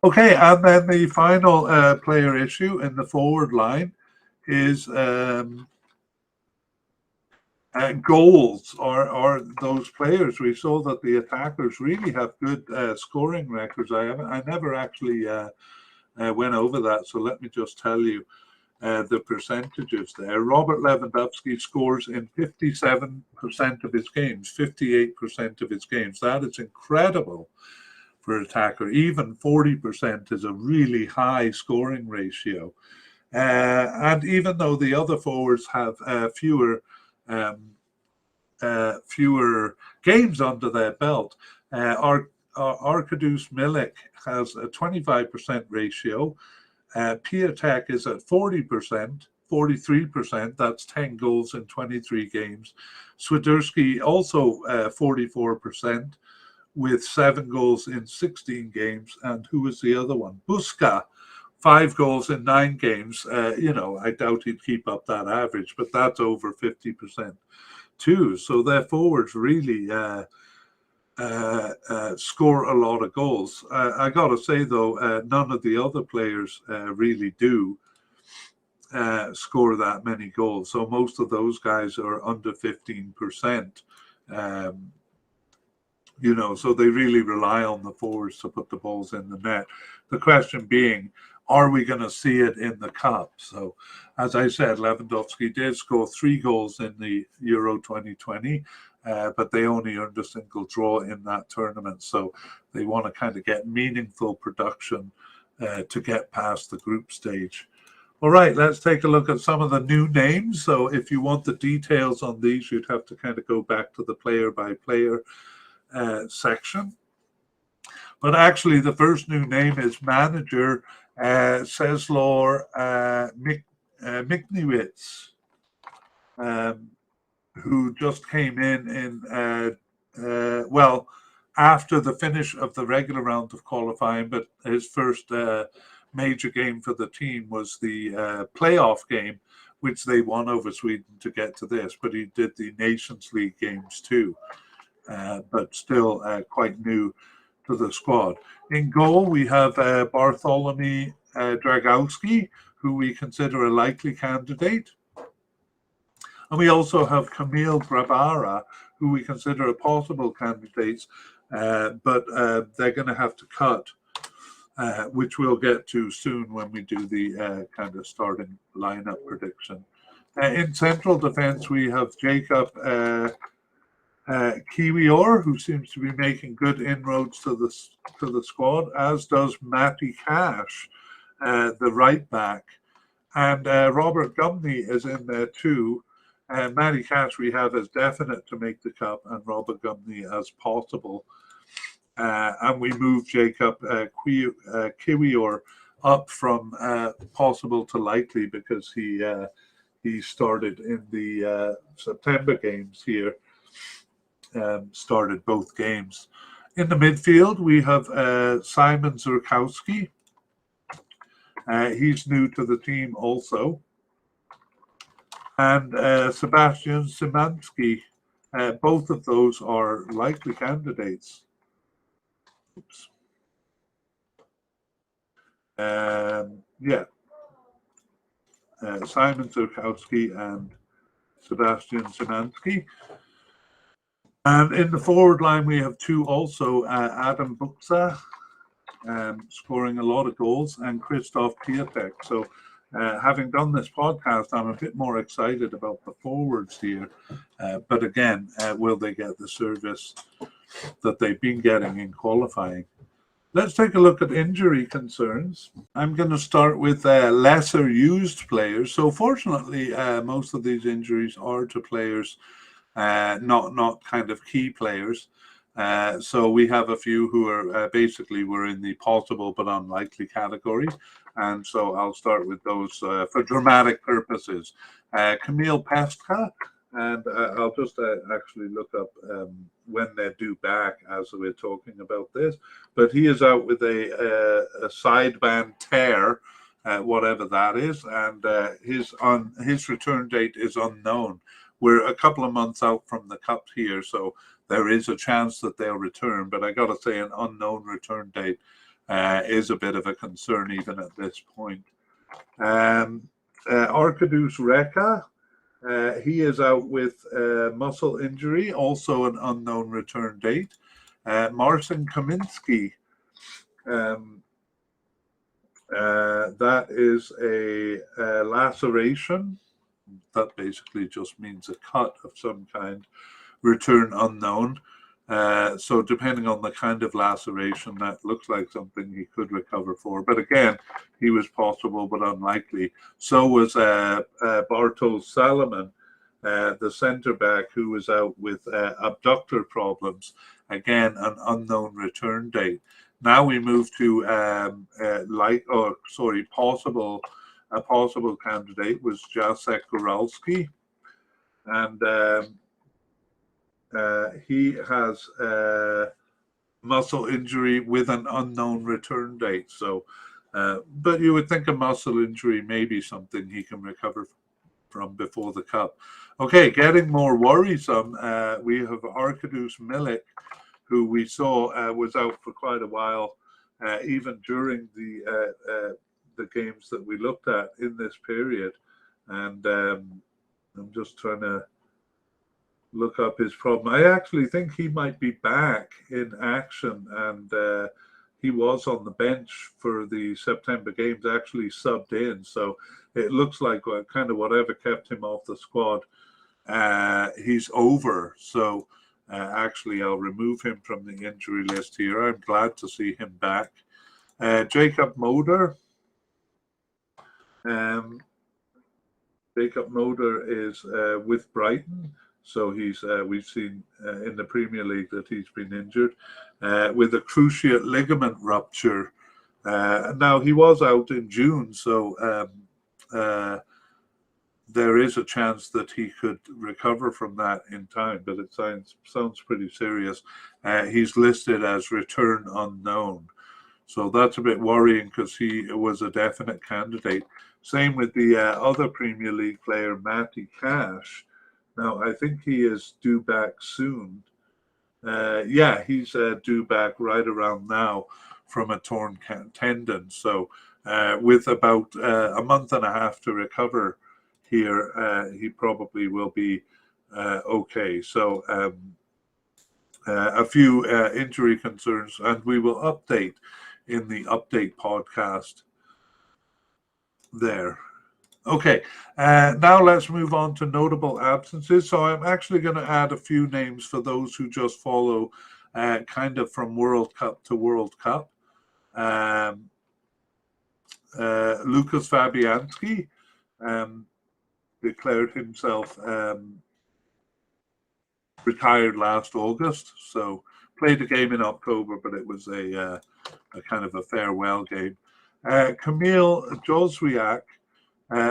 Okay, and then the final player issue in the forward line is goals, or those players. We saw that the attackers really have good scoring records. I never actually went over that, so let me just tell you the percentages there. Robert Lewandowski scores in 57% of his games, 58% of his games. That is incredible for an attacker. Even 40% is a really high scoring ratio. And even though the other forwards have fewer games under their belt, Arkadiusz Milik has a 25% ratio. Piatek is at 40%, 43%. That's 10 goals in 23 games. Swiderski also 44% with 7 goals in 16 games. And who was the other one? Buska, 5 goals in 9 games. I doubt he'd keep up that average, but that's over 50% too. So their forwards really score a lot of goals. I got to say, though, none of the other players really do score that many goals. So most of those guys are under 15%. So they really rely on the forwards to put the balls in the net. The question being, are we going to see it in the cup? So, as I said, Lewandowski did score 3 goals in the Euro 2020, but they only earned a single draw in that tournament. So they want to kind of get meaningful production to get past the group stage. All right, let's take a look at some of the new names. So if you want the details on these, you'd have to kind of go back to the player-by-player section. But actually, the first new name is manager Czeslaw Mikniewicz, who just came in after the finish of the regular round of qualifying, but his first major game for the team was the playoff game, which they won over Sweden to get to this, but he did the Nations League games too, but still quite new to the squad. In goal, we have Bartholomew Dragowski, who we consider a likely candidate. And we also have Kamil Grabara, who we consider a possible candidate, but they're going to have to cut, which we'll get to soon when we do the kind of starting lineup prediction. In central defense, we have Jacob Kiwior, who seems to be making good inroads to the squad, as does Matty Cash, the right back, and Robert Gumney is in there too. Matty Cash we have as definite to make the cup, and Robert Gumney as possible. And we move Jacob Kiwior up from possible to likely because he started in the September games here. Started both games. In the midfield, we have Simon Zurkowski. He's new to the team also. And Sebastian Szymanski. Both of those are likely candidates. Oops. Simon Zurkowski and Sebastian Szymanski. And in the forward line, we have 2 also, Adam Buksa, scoring a lot of goals, and Krzysztof Piatek. So having done this podcast, I'm a bit more excited about the forwards here. But again, will they get the service that they've been getting in qualifying? Let's take a look at injury concerns. I'm going to start with lesser used players. So fortunately, most of these injuries are to players not kind of key players. So we have a few who are basically were in the possible but unlikely category. And so I'll start with those for dramatic purposes. Kamil Pestka, and I'll just actually look up when they're due back as we're talking about this. But he is out with a sideband tear, whatever that is, and his return date is unknown. We're a couple of months out from the cup here, so there is a chance that they'll return. But I got to say, an unknown return date is a bit of a concern even at this point. Arkadiusz Reka, he is out with muscle injury, also an unknown return date. Marcin Kamiński, that is a laceration. That basically just means a cut of some kind. Return unknown. So depending on the kind of laceration, that looks like something he could recover for. But again, he was possible but unlikely. So was Bartosz Salomon, the centre back, who was out with abductor problems. Again, an unknown return date. Now we move to a possible candidate was Jacek Goralski, and he has muscle injury with an unknown return date. So, but you would think a muscle injury may be something he can recover from before the cup. Okay, getting more worrisome, we have Arkadiusz Milik, who we saw was out for quite a while, even during the games that we looked at in this period. And I'm just trying to look up his problem. I actually think he might be back in action, and he was on the bench for the September games, actually subbed in. So it looks like kind of whatever kept him off the squad, he's over. So actually, I'll remove him from the injury list here. I'm glad to see him back. Jacob Moder. Jacob Moder is with Brighton. So he's we've seen in the Premier League that he's been injured with a cruciate ligament rupture. Now he was out in June, so there is a chance that he could recover from that in time, but it sounds pretty serious. He's listed as return unknown, so that's a bit worrying because he was a definite candidate. Same with the other Premier League player, Matty Cash. Now, I think he is due back soon. Yeah, he's due back right around now from a torn tendon. So with about a month and a half to recover here, he probably will be okay. So a few injury concerns, and we will update in the update podcast there. Okay, now let's move on to notable absences. So I'm actually going to add a few names for those who just follow kind of from World Cup to World Cup. Lucas Fabianski declared himself retired last August. So played a game in October, but it was a kind of a farewell game. Kamil Jozwiak,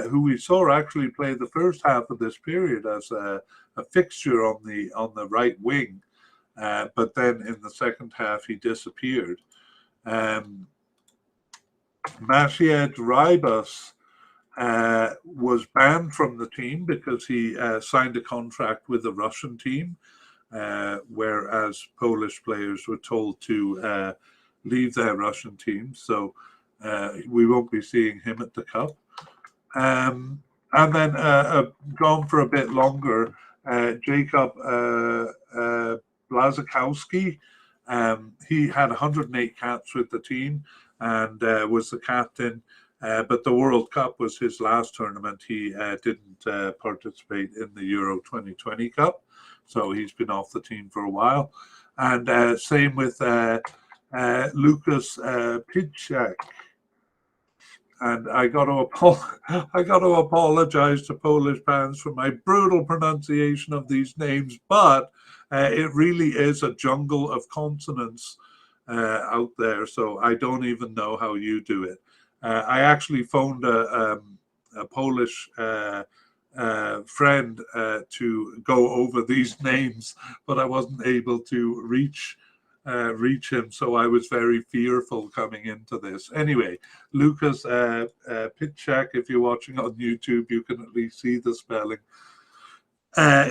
who we saw actually play the first half of this period as a fixture on the right wing, but then in the second half he disappeared. Maciej Rybus was banned from the team because he signed a contract with the Russian team, whereas Polish players were told to leave their Russian team. So we won't be seeing him at the Cup. And then gone for a bit longer, Jacob Blaszczykowski. He had 108 caps with the team and was the captain. But the World Cup was his last tournament. He didn't participate in the Euro 2020 Cup, so he's been off the team for a while. And same with Lucas Pidczak. And I got to apologize to Polish fans for my brutal pronunciation of these names, but it really is a jungle of consonants out there. So I don't even know how you do it. I actually phoned a Polish friend to go over these names, but I wasn't able to reach him, so I was very fearful coming into this. Anyway, Lucas Pidczak, if you're watching on YouTube, you can at least see the spelling.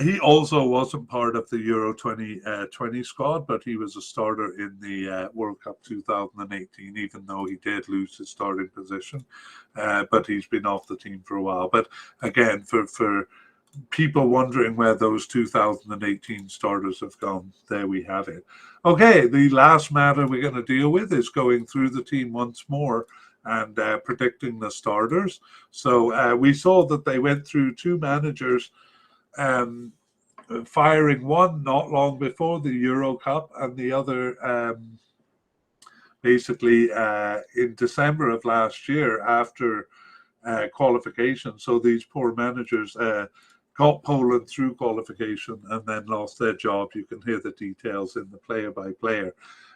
He also wasn't part of the Euro 2020 squad, but he was a starter in the World Cup 2018, even though he did lose his starting position. But he's been off the team for a while. But again, for people wondering where those 2018 starters have gone, there we have it. Okay, the last matter we're going to deal with is going through the team once more and predicting the starters. So we saw that they went through two managers firing one not long before the Euro Cup and the other basically in December of last year after qualification. So these poor managers got Poland through qualification and then lost their job. You can hear the details in the player by player.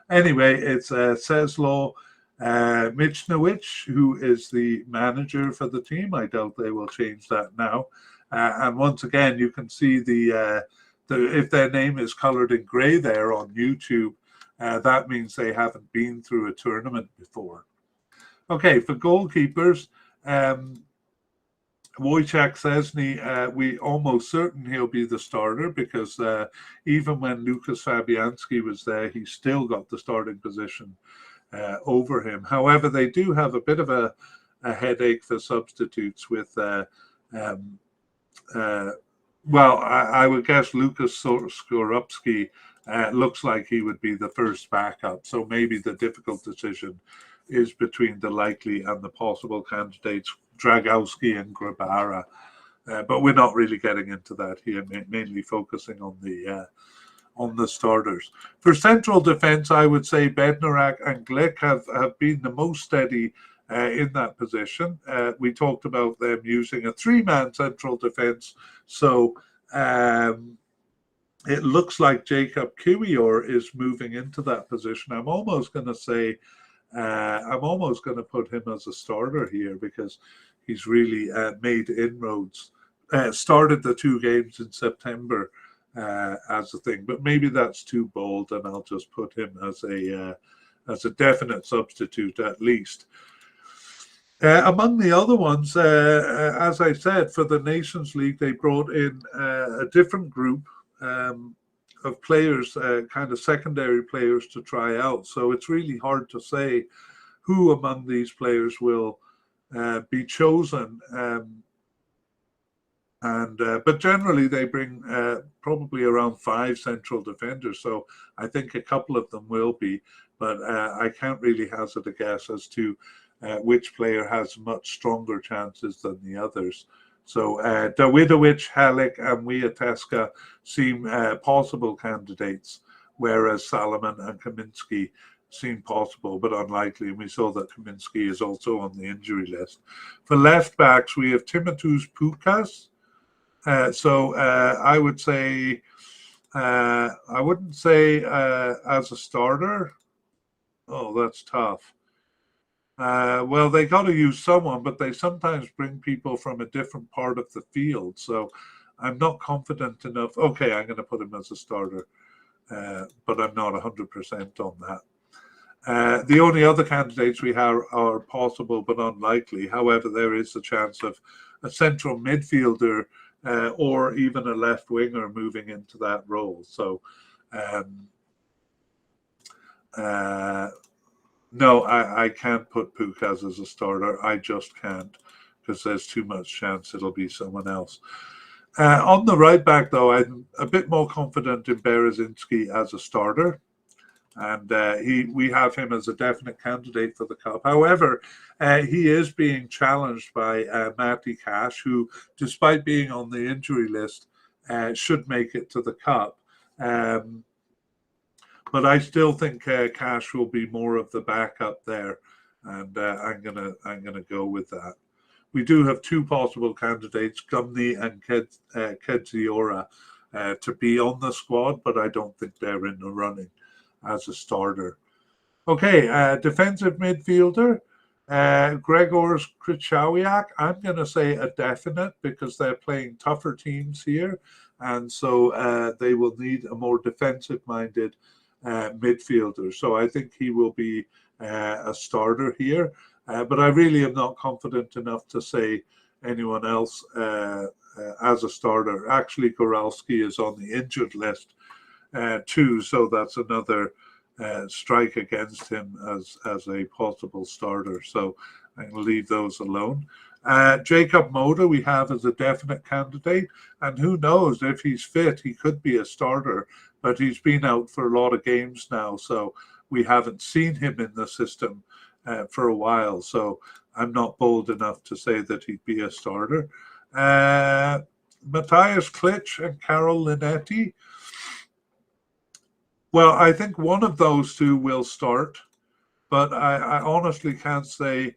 Anyway, it's Czesław Michnowicz, who is the manager for the team. I doubt they will change that now. And once again, you can see if their name is colored in gray there on YouTube, that means they haven't been through a tournament before. Okay, for goalkeepers, Wojciech Szczesny, we almost certain he'll be the starter because even when Lukas Fabianski was there, he still got the starting position over him. However, they do have a bit of a headache for substitutes with, I would guess Lukas Skorupski looks like he would be the first backup. So maybe the difficult decision is between the likely and the possible candidates, Dragowski and Grabara. But we're not really getting into that here, mainly focusing on the starters. For central defense, I would say Bednarak and Glick have been the most steady in that position. We talked about them using a three-man central defense. So it looks like Jacob Kiwior is moving into that position. I'm almost going to put him as a starter here because he's really made inroads. Started the 2 games in September as a thing, but maybe that's too bold, and I'll just put him as a definite substitute at least. Among the other ones, as I said, for the Nations League, they brought in a different group of players, kind of secondary players to try out. So it's really hard to say who among these players will be chosen. But generally they bring probably around 5 central defenders. So I think a couple of them will be, but I can't really hazard a guess as to which player has much stronger chances than the others. So Dawidovic, Halleck, and Wiateska seem possible candidates, whereas Salomon and Kaminski seem possible but unlikely. And we saw that Kaminski is also on the injury list. For left backs, we have Timotheus Pukas. I would say, I wouldn't say as a starter. Oh, that's tough. Well, they got to use someone, but they sometimes bring people from a different part of the field. So I'm not confident enough. Okay, I'm going to put him as a starter, but I'm not 100% on that. The only other candidates we have are possible but unlikely. However, there is a chance of a central midfielder or even a left winger moving into that role. So no, I can't put Pukas as a starter. I just can't, because there's too much chance it'll be someone else. On the right back, though, I'm a bit more confident in Berezinski as a starter. And we have him as a definite candidate for the Cup. However, he is being challenged by Matty Cash, who, despite being on the injury list, should make it to the Cup. But I still think Cash will be more of the backup there, and I'm gonna go with that. We do have 2 possible candidates, Gumney and Kedziora, to be on the squad, but I don't think they're in the running as a starter. Okay, defensive midfielder, Gregor Krychowiak. I'm going to say a definite because they're playing tougher teams here, and so they will need a more defensive-minded midfielder. So I think he will be a starter here, but I really am not confident enough to say anyone else as a starter. Actually, Goralski is on the injured list too, so that's another strike against him as a possible starter. So I'm going to leave those alone. Jacob Moda we have as a definite candidate, and who knows, if he's fit, he could be a starter, but he's been out for a lot of games now, so we haven't seen him in the system for a while, so I'm not bold enough to say that he'd be a starter. Matthias Klitsch and Carol Linetti. Well, I think one of those two will start, but I honestly can't say,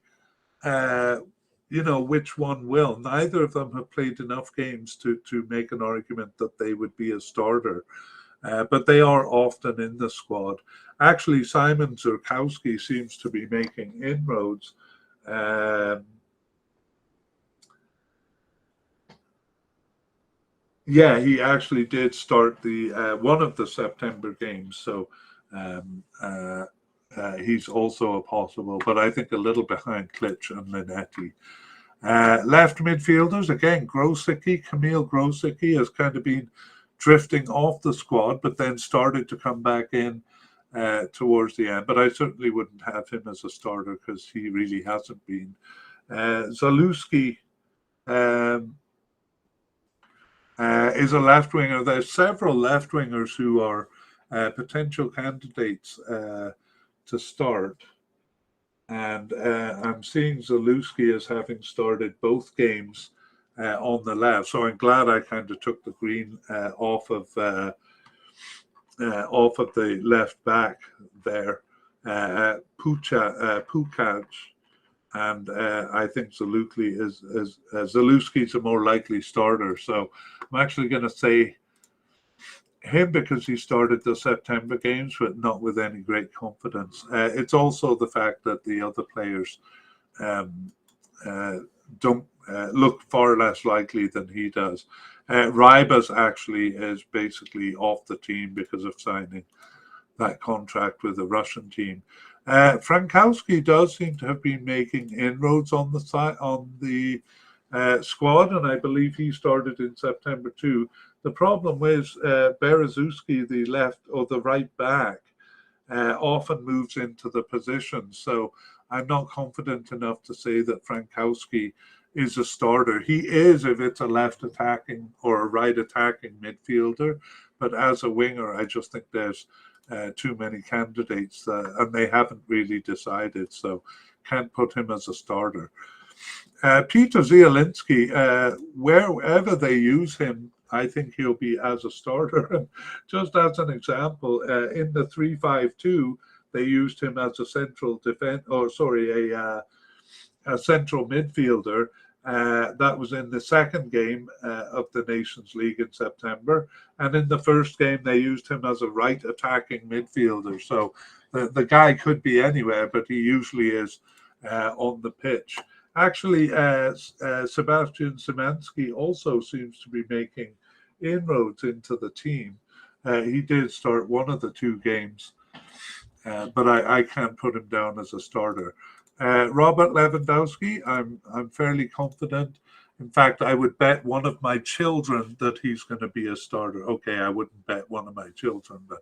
which one will. Neither of them have played enough games to make an argument that they would be a starter, but they are often in the squad. Actually, Simon Zurkowski seems to be making inroads. Yeah, he actually did start the one of the September games, so he's also a possible, but I think a little behind Klitsch and Linetti. Left midfielders, again, Camille Grosicki has kind of been drifting off the squad, but then started to come back in towards the end. But I certainly wouldn't have him as a starter because he really hasn't been. Zalewski is a left winger. There's several left wingers who are potential candidates to start. And I'm seeing Zalewski as having started both games on the left. So I'm glad I kind of took the green off of the left back there. Pukac. And I think Zalewski's a more likely starter. So I'm actually going to say him because he started the September games, but not with any great confidence. It's also the fact that the other players don't look far less likely than he does. Rybas actually is basically off the team because of signing that contract with the Russian team. Frankowski does seem to have been making inroads on the squad, and I believe he started in September too. The problem is Berezowski, the left or the right back, often moves into the position. So I'm not confident enough to say that Frankowski is a starter. He is if it's a left attacking or a right attacking midfielder, but as a winger, I just think there's too many candidates and they haven't really decided, so can't put him as a starter. Peter Zielinski, wherever they use him, I think he'll be as a starter. Just as an example, in the 3-5-2, they used him as a central a central midfielder. That was in the second game of the Nations League in September. And in the first game, they used him as a right attacking midfielder. So the guy could be anywhere, but he usually is on the pitch. Actually, Sebastian Szymanski also seems to be making inroads into the team. He did start one of the two games, but I can't put him down as a starter. Robert Lewandowski, I'm fairly confident. In fact, I would bet one of my children that he's going to be a starter. Okay, I wouldn't bet one of my children, but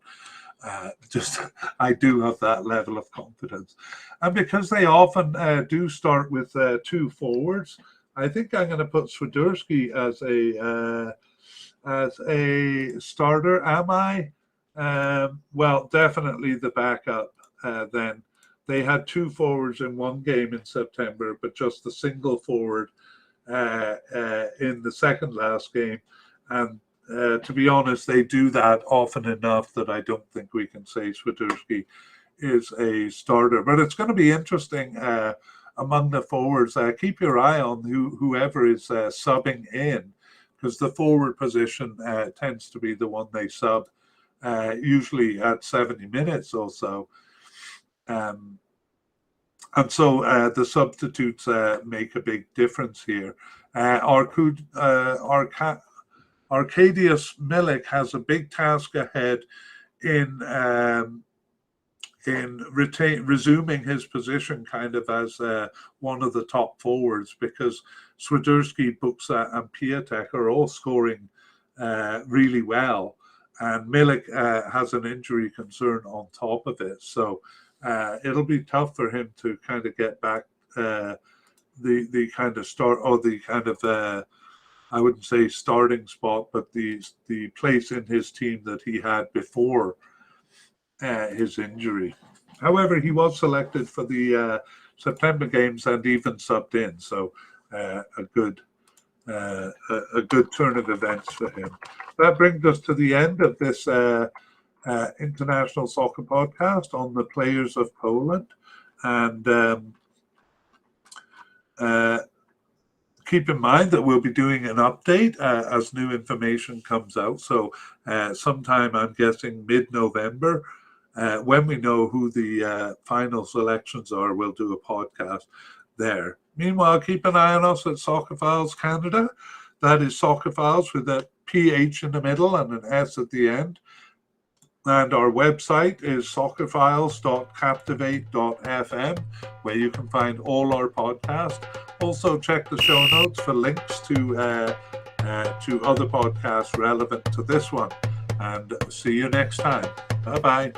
just I do have that level of confidence. And because they often do start with two forwards, I think I'm going to put Swiderski as a starter. Am I? Well, definitely the backup then. They had two forwards in one game in September, but just the single forward in the second last game. And to be honest, they do that often enough that I don't think we can say Swiderski is a starter. But it's going to be interesting among the forwards. Keep your eye on whoever is subbing in, because the forward position tends to be the one they sub, usually at 70 minutes or so. And so the substitutes make a big difference here. Arkadiusz Milik has a big task ahead in resuming his position kind of as one of the top forwards, because Swiderski, Buksa and Piatek are all scoring really well. And Milik has an injury concern on top of it. So it'll be tough for him to kind of get back the kind of start, or the kind of I wouldn't say starting spot, but the place in his team that he had before his injury. However, he was selected for the September games and even subbed in, so a good a good turn of events for him. That brings us to the end of this International Soccer Podcast on the players of Poland. And keep in mind that we'll be doing an update as new information comes out. So sometime, I'm guessing, mid-November, when we know who the final selections are, we'll do a podcast there. Meanwhile, keep an eye on us at Soccerphiles Canada. That is Soccerphiles with a PH in the middle and an S at the end. And our website is soccerphiles.captivate.fm, where you can find all our podcasts. Also, check the show notes for links to other podcasts relevant to this one. And see you next time. Bye-bye.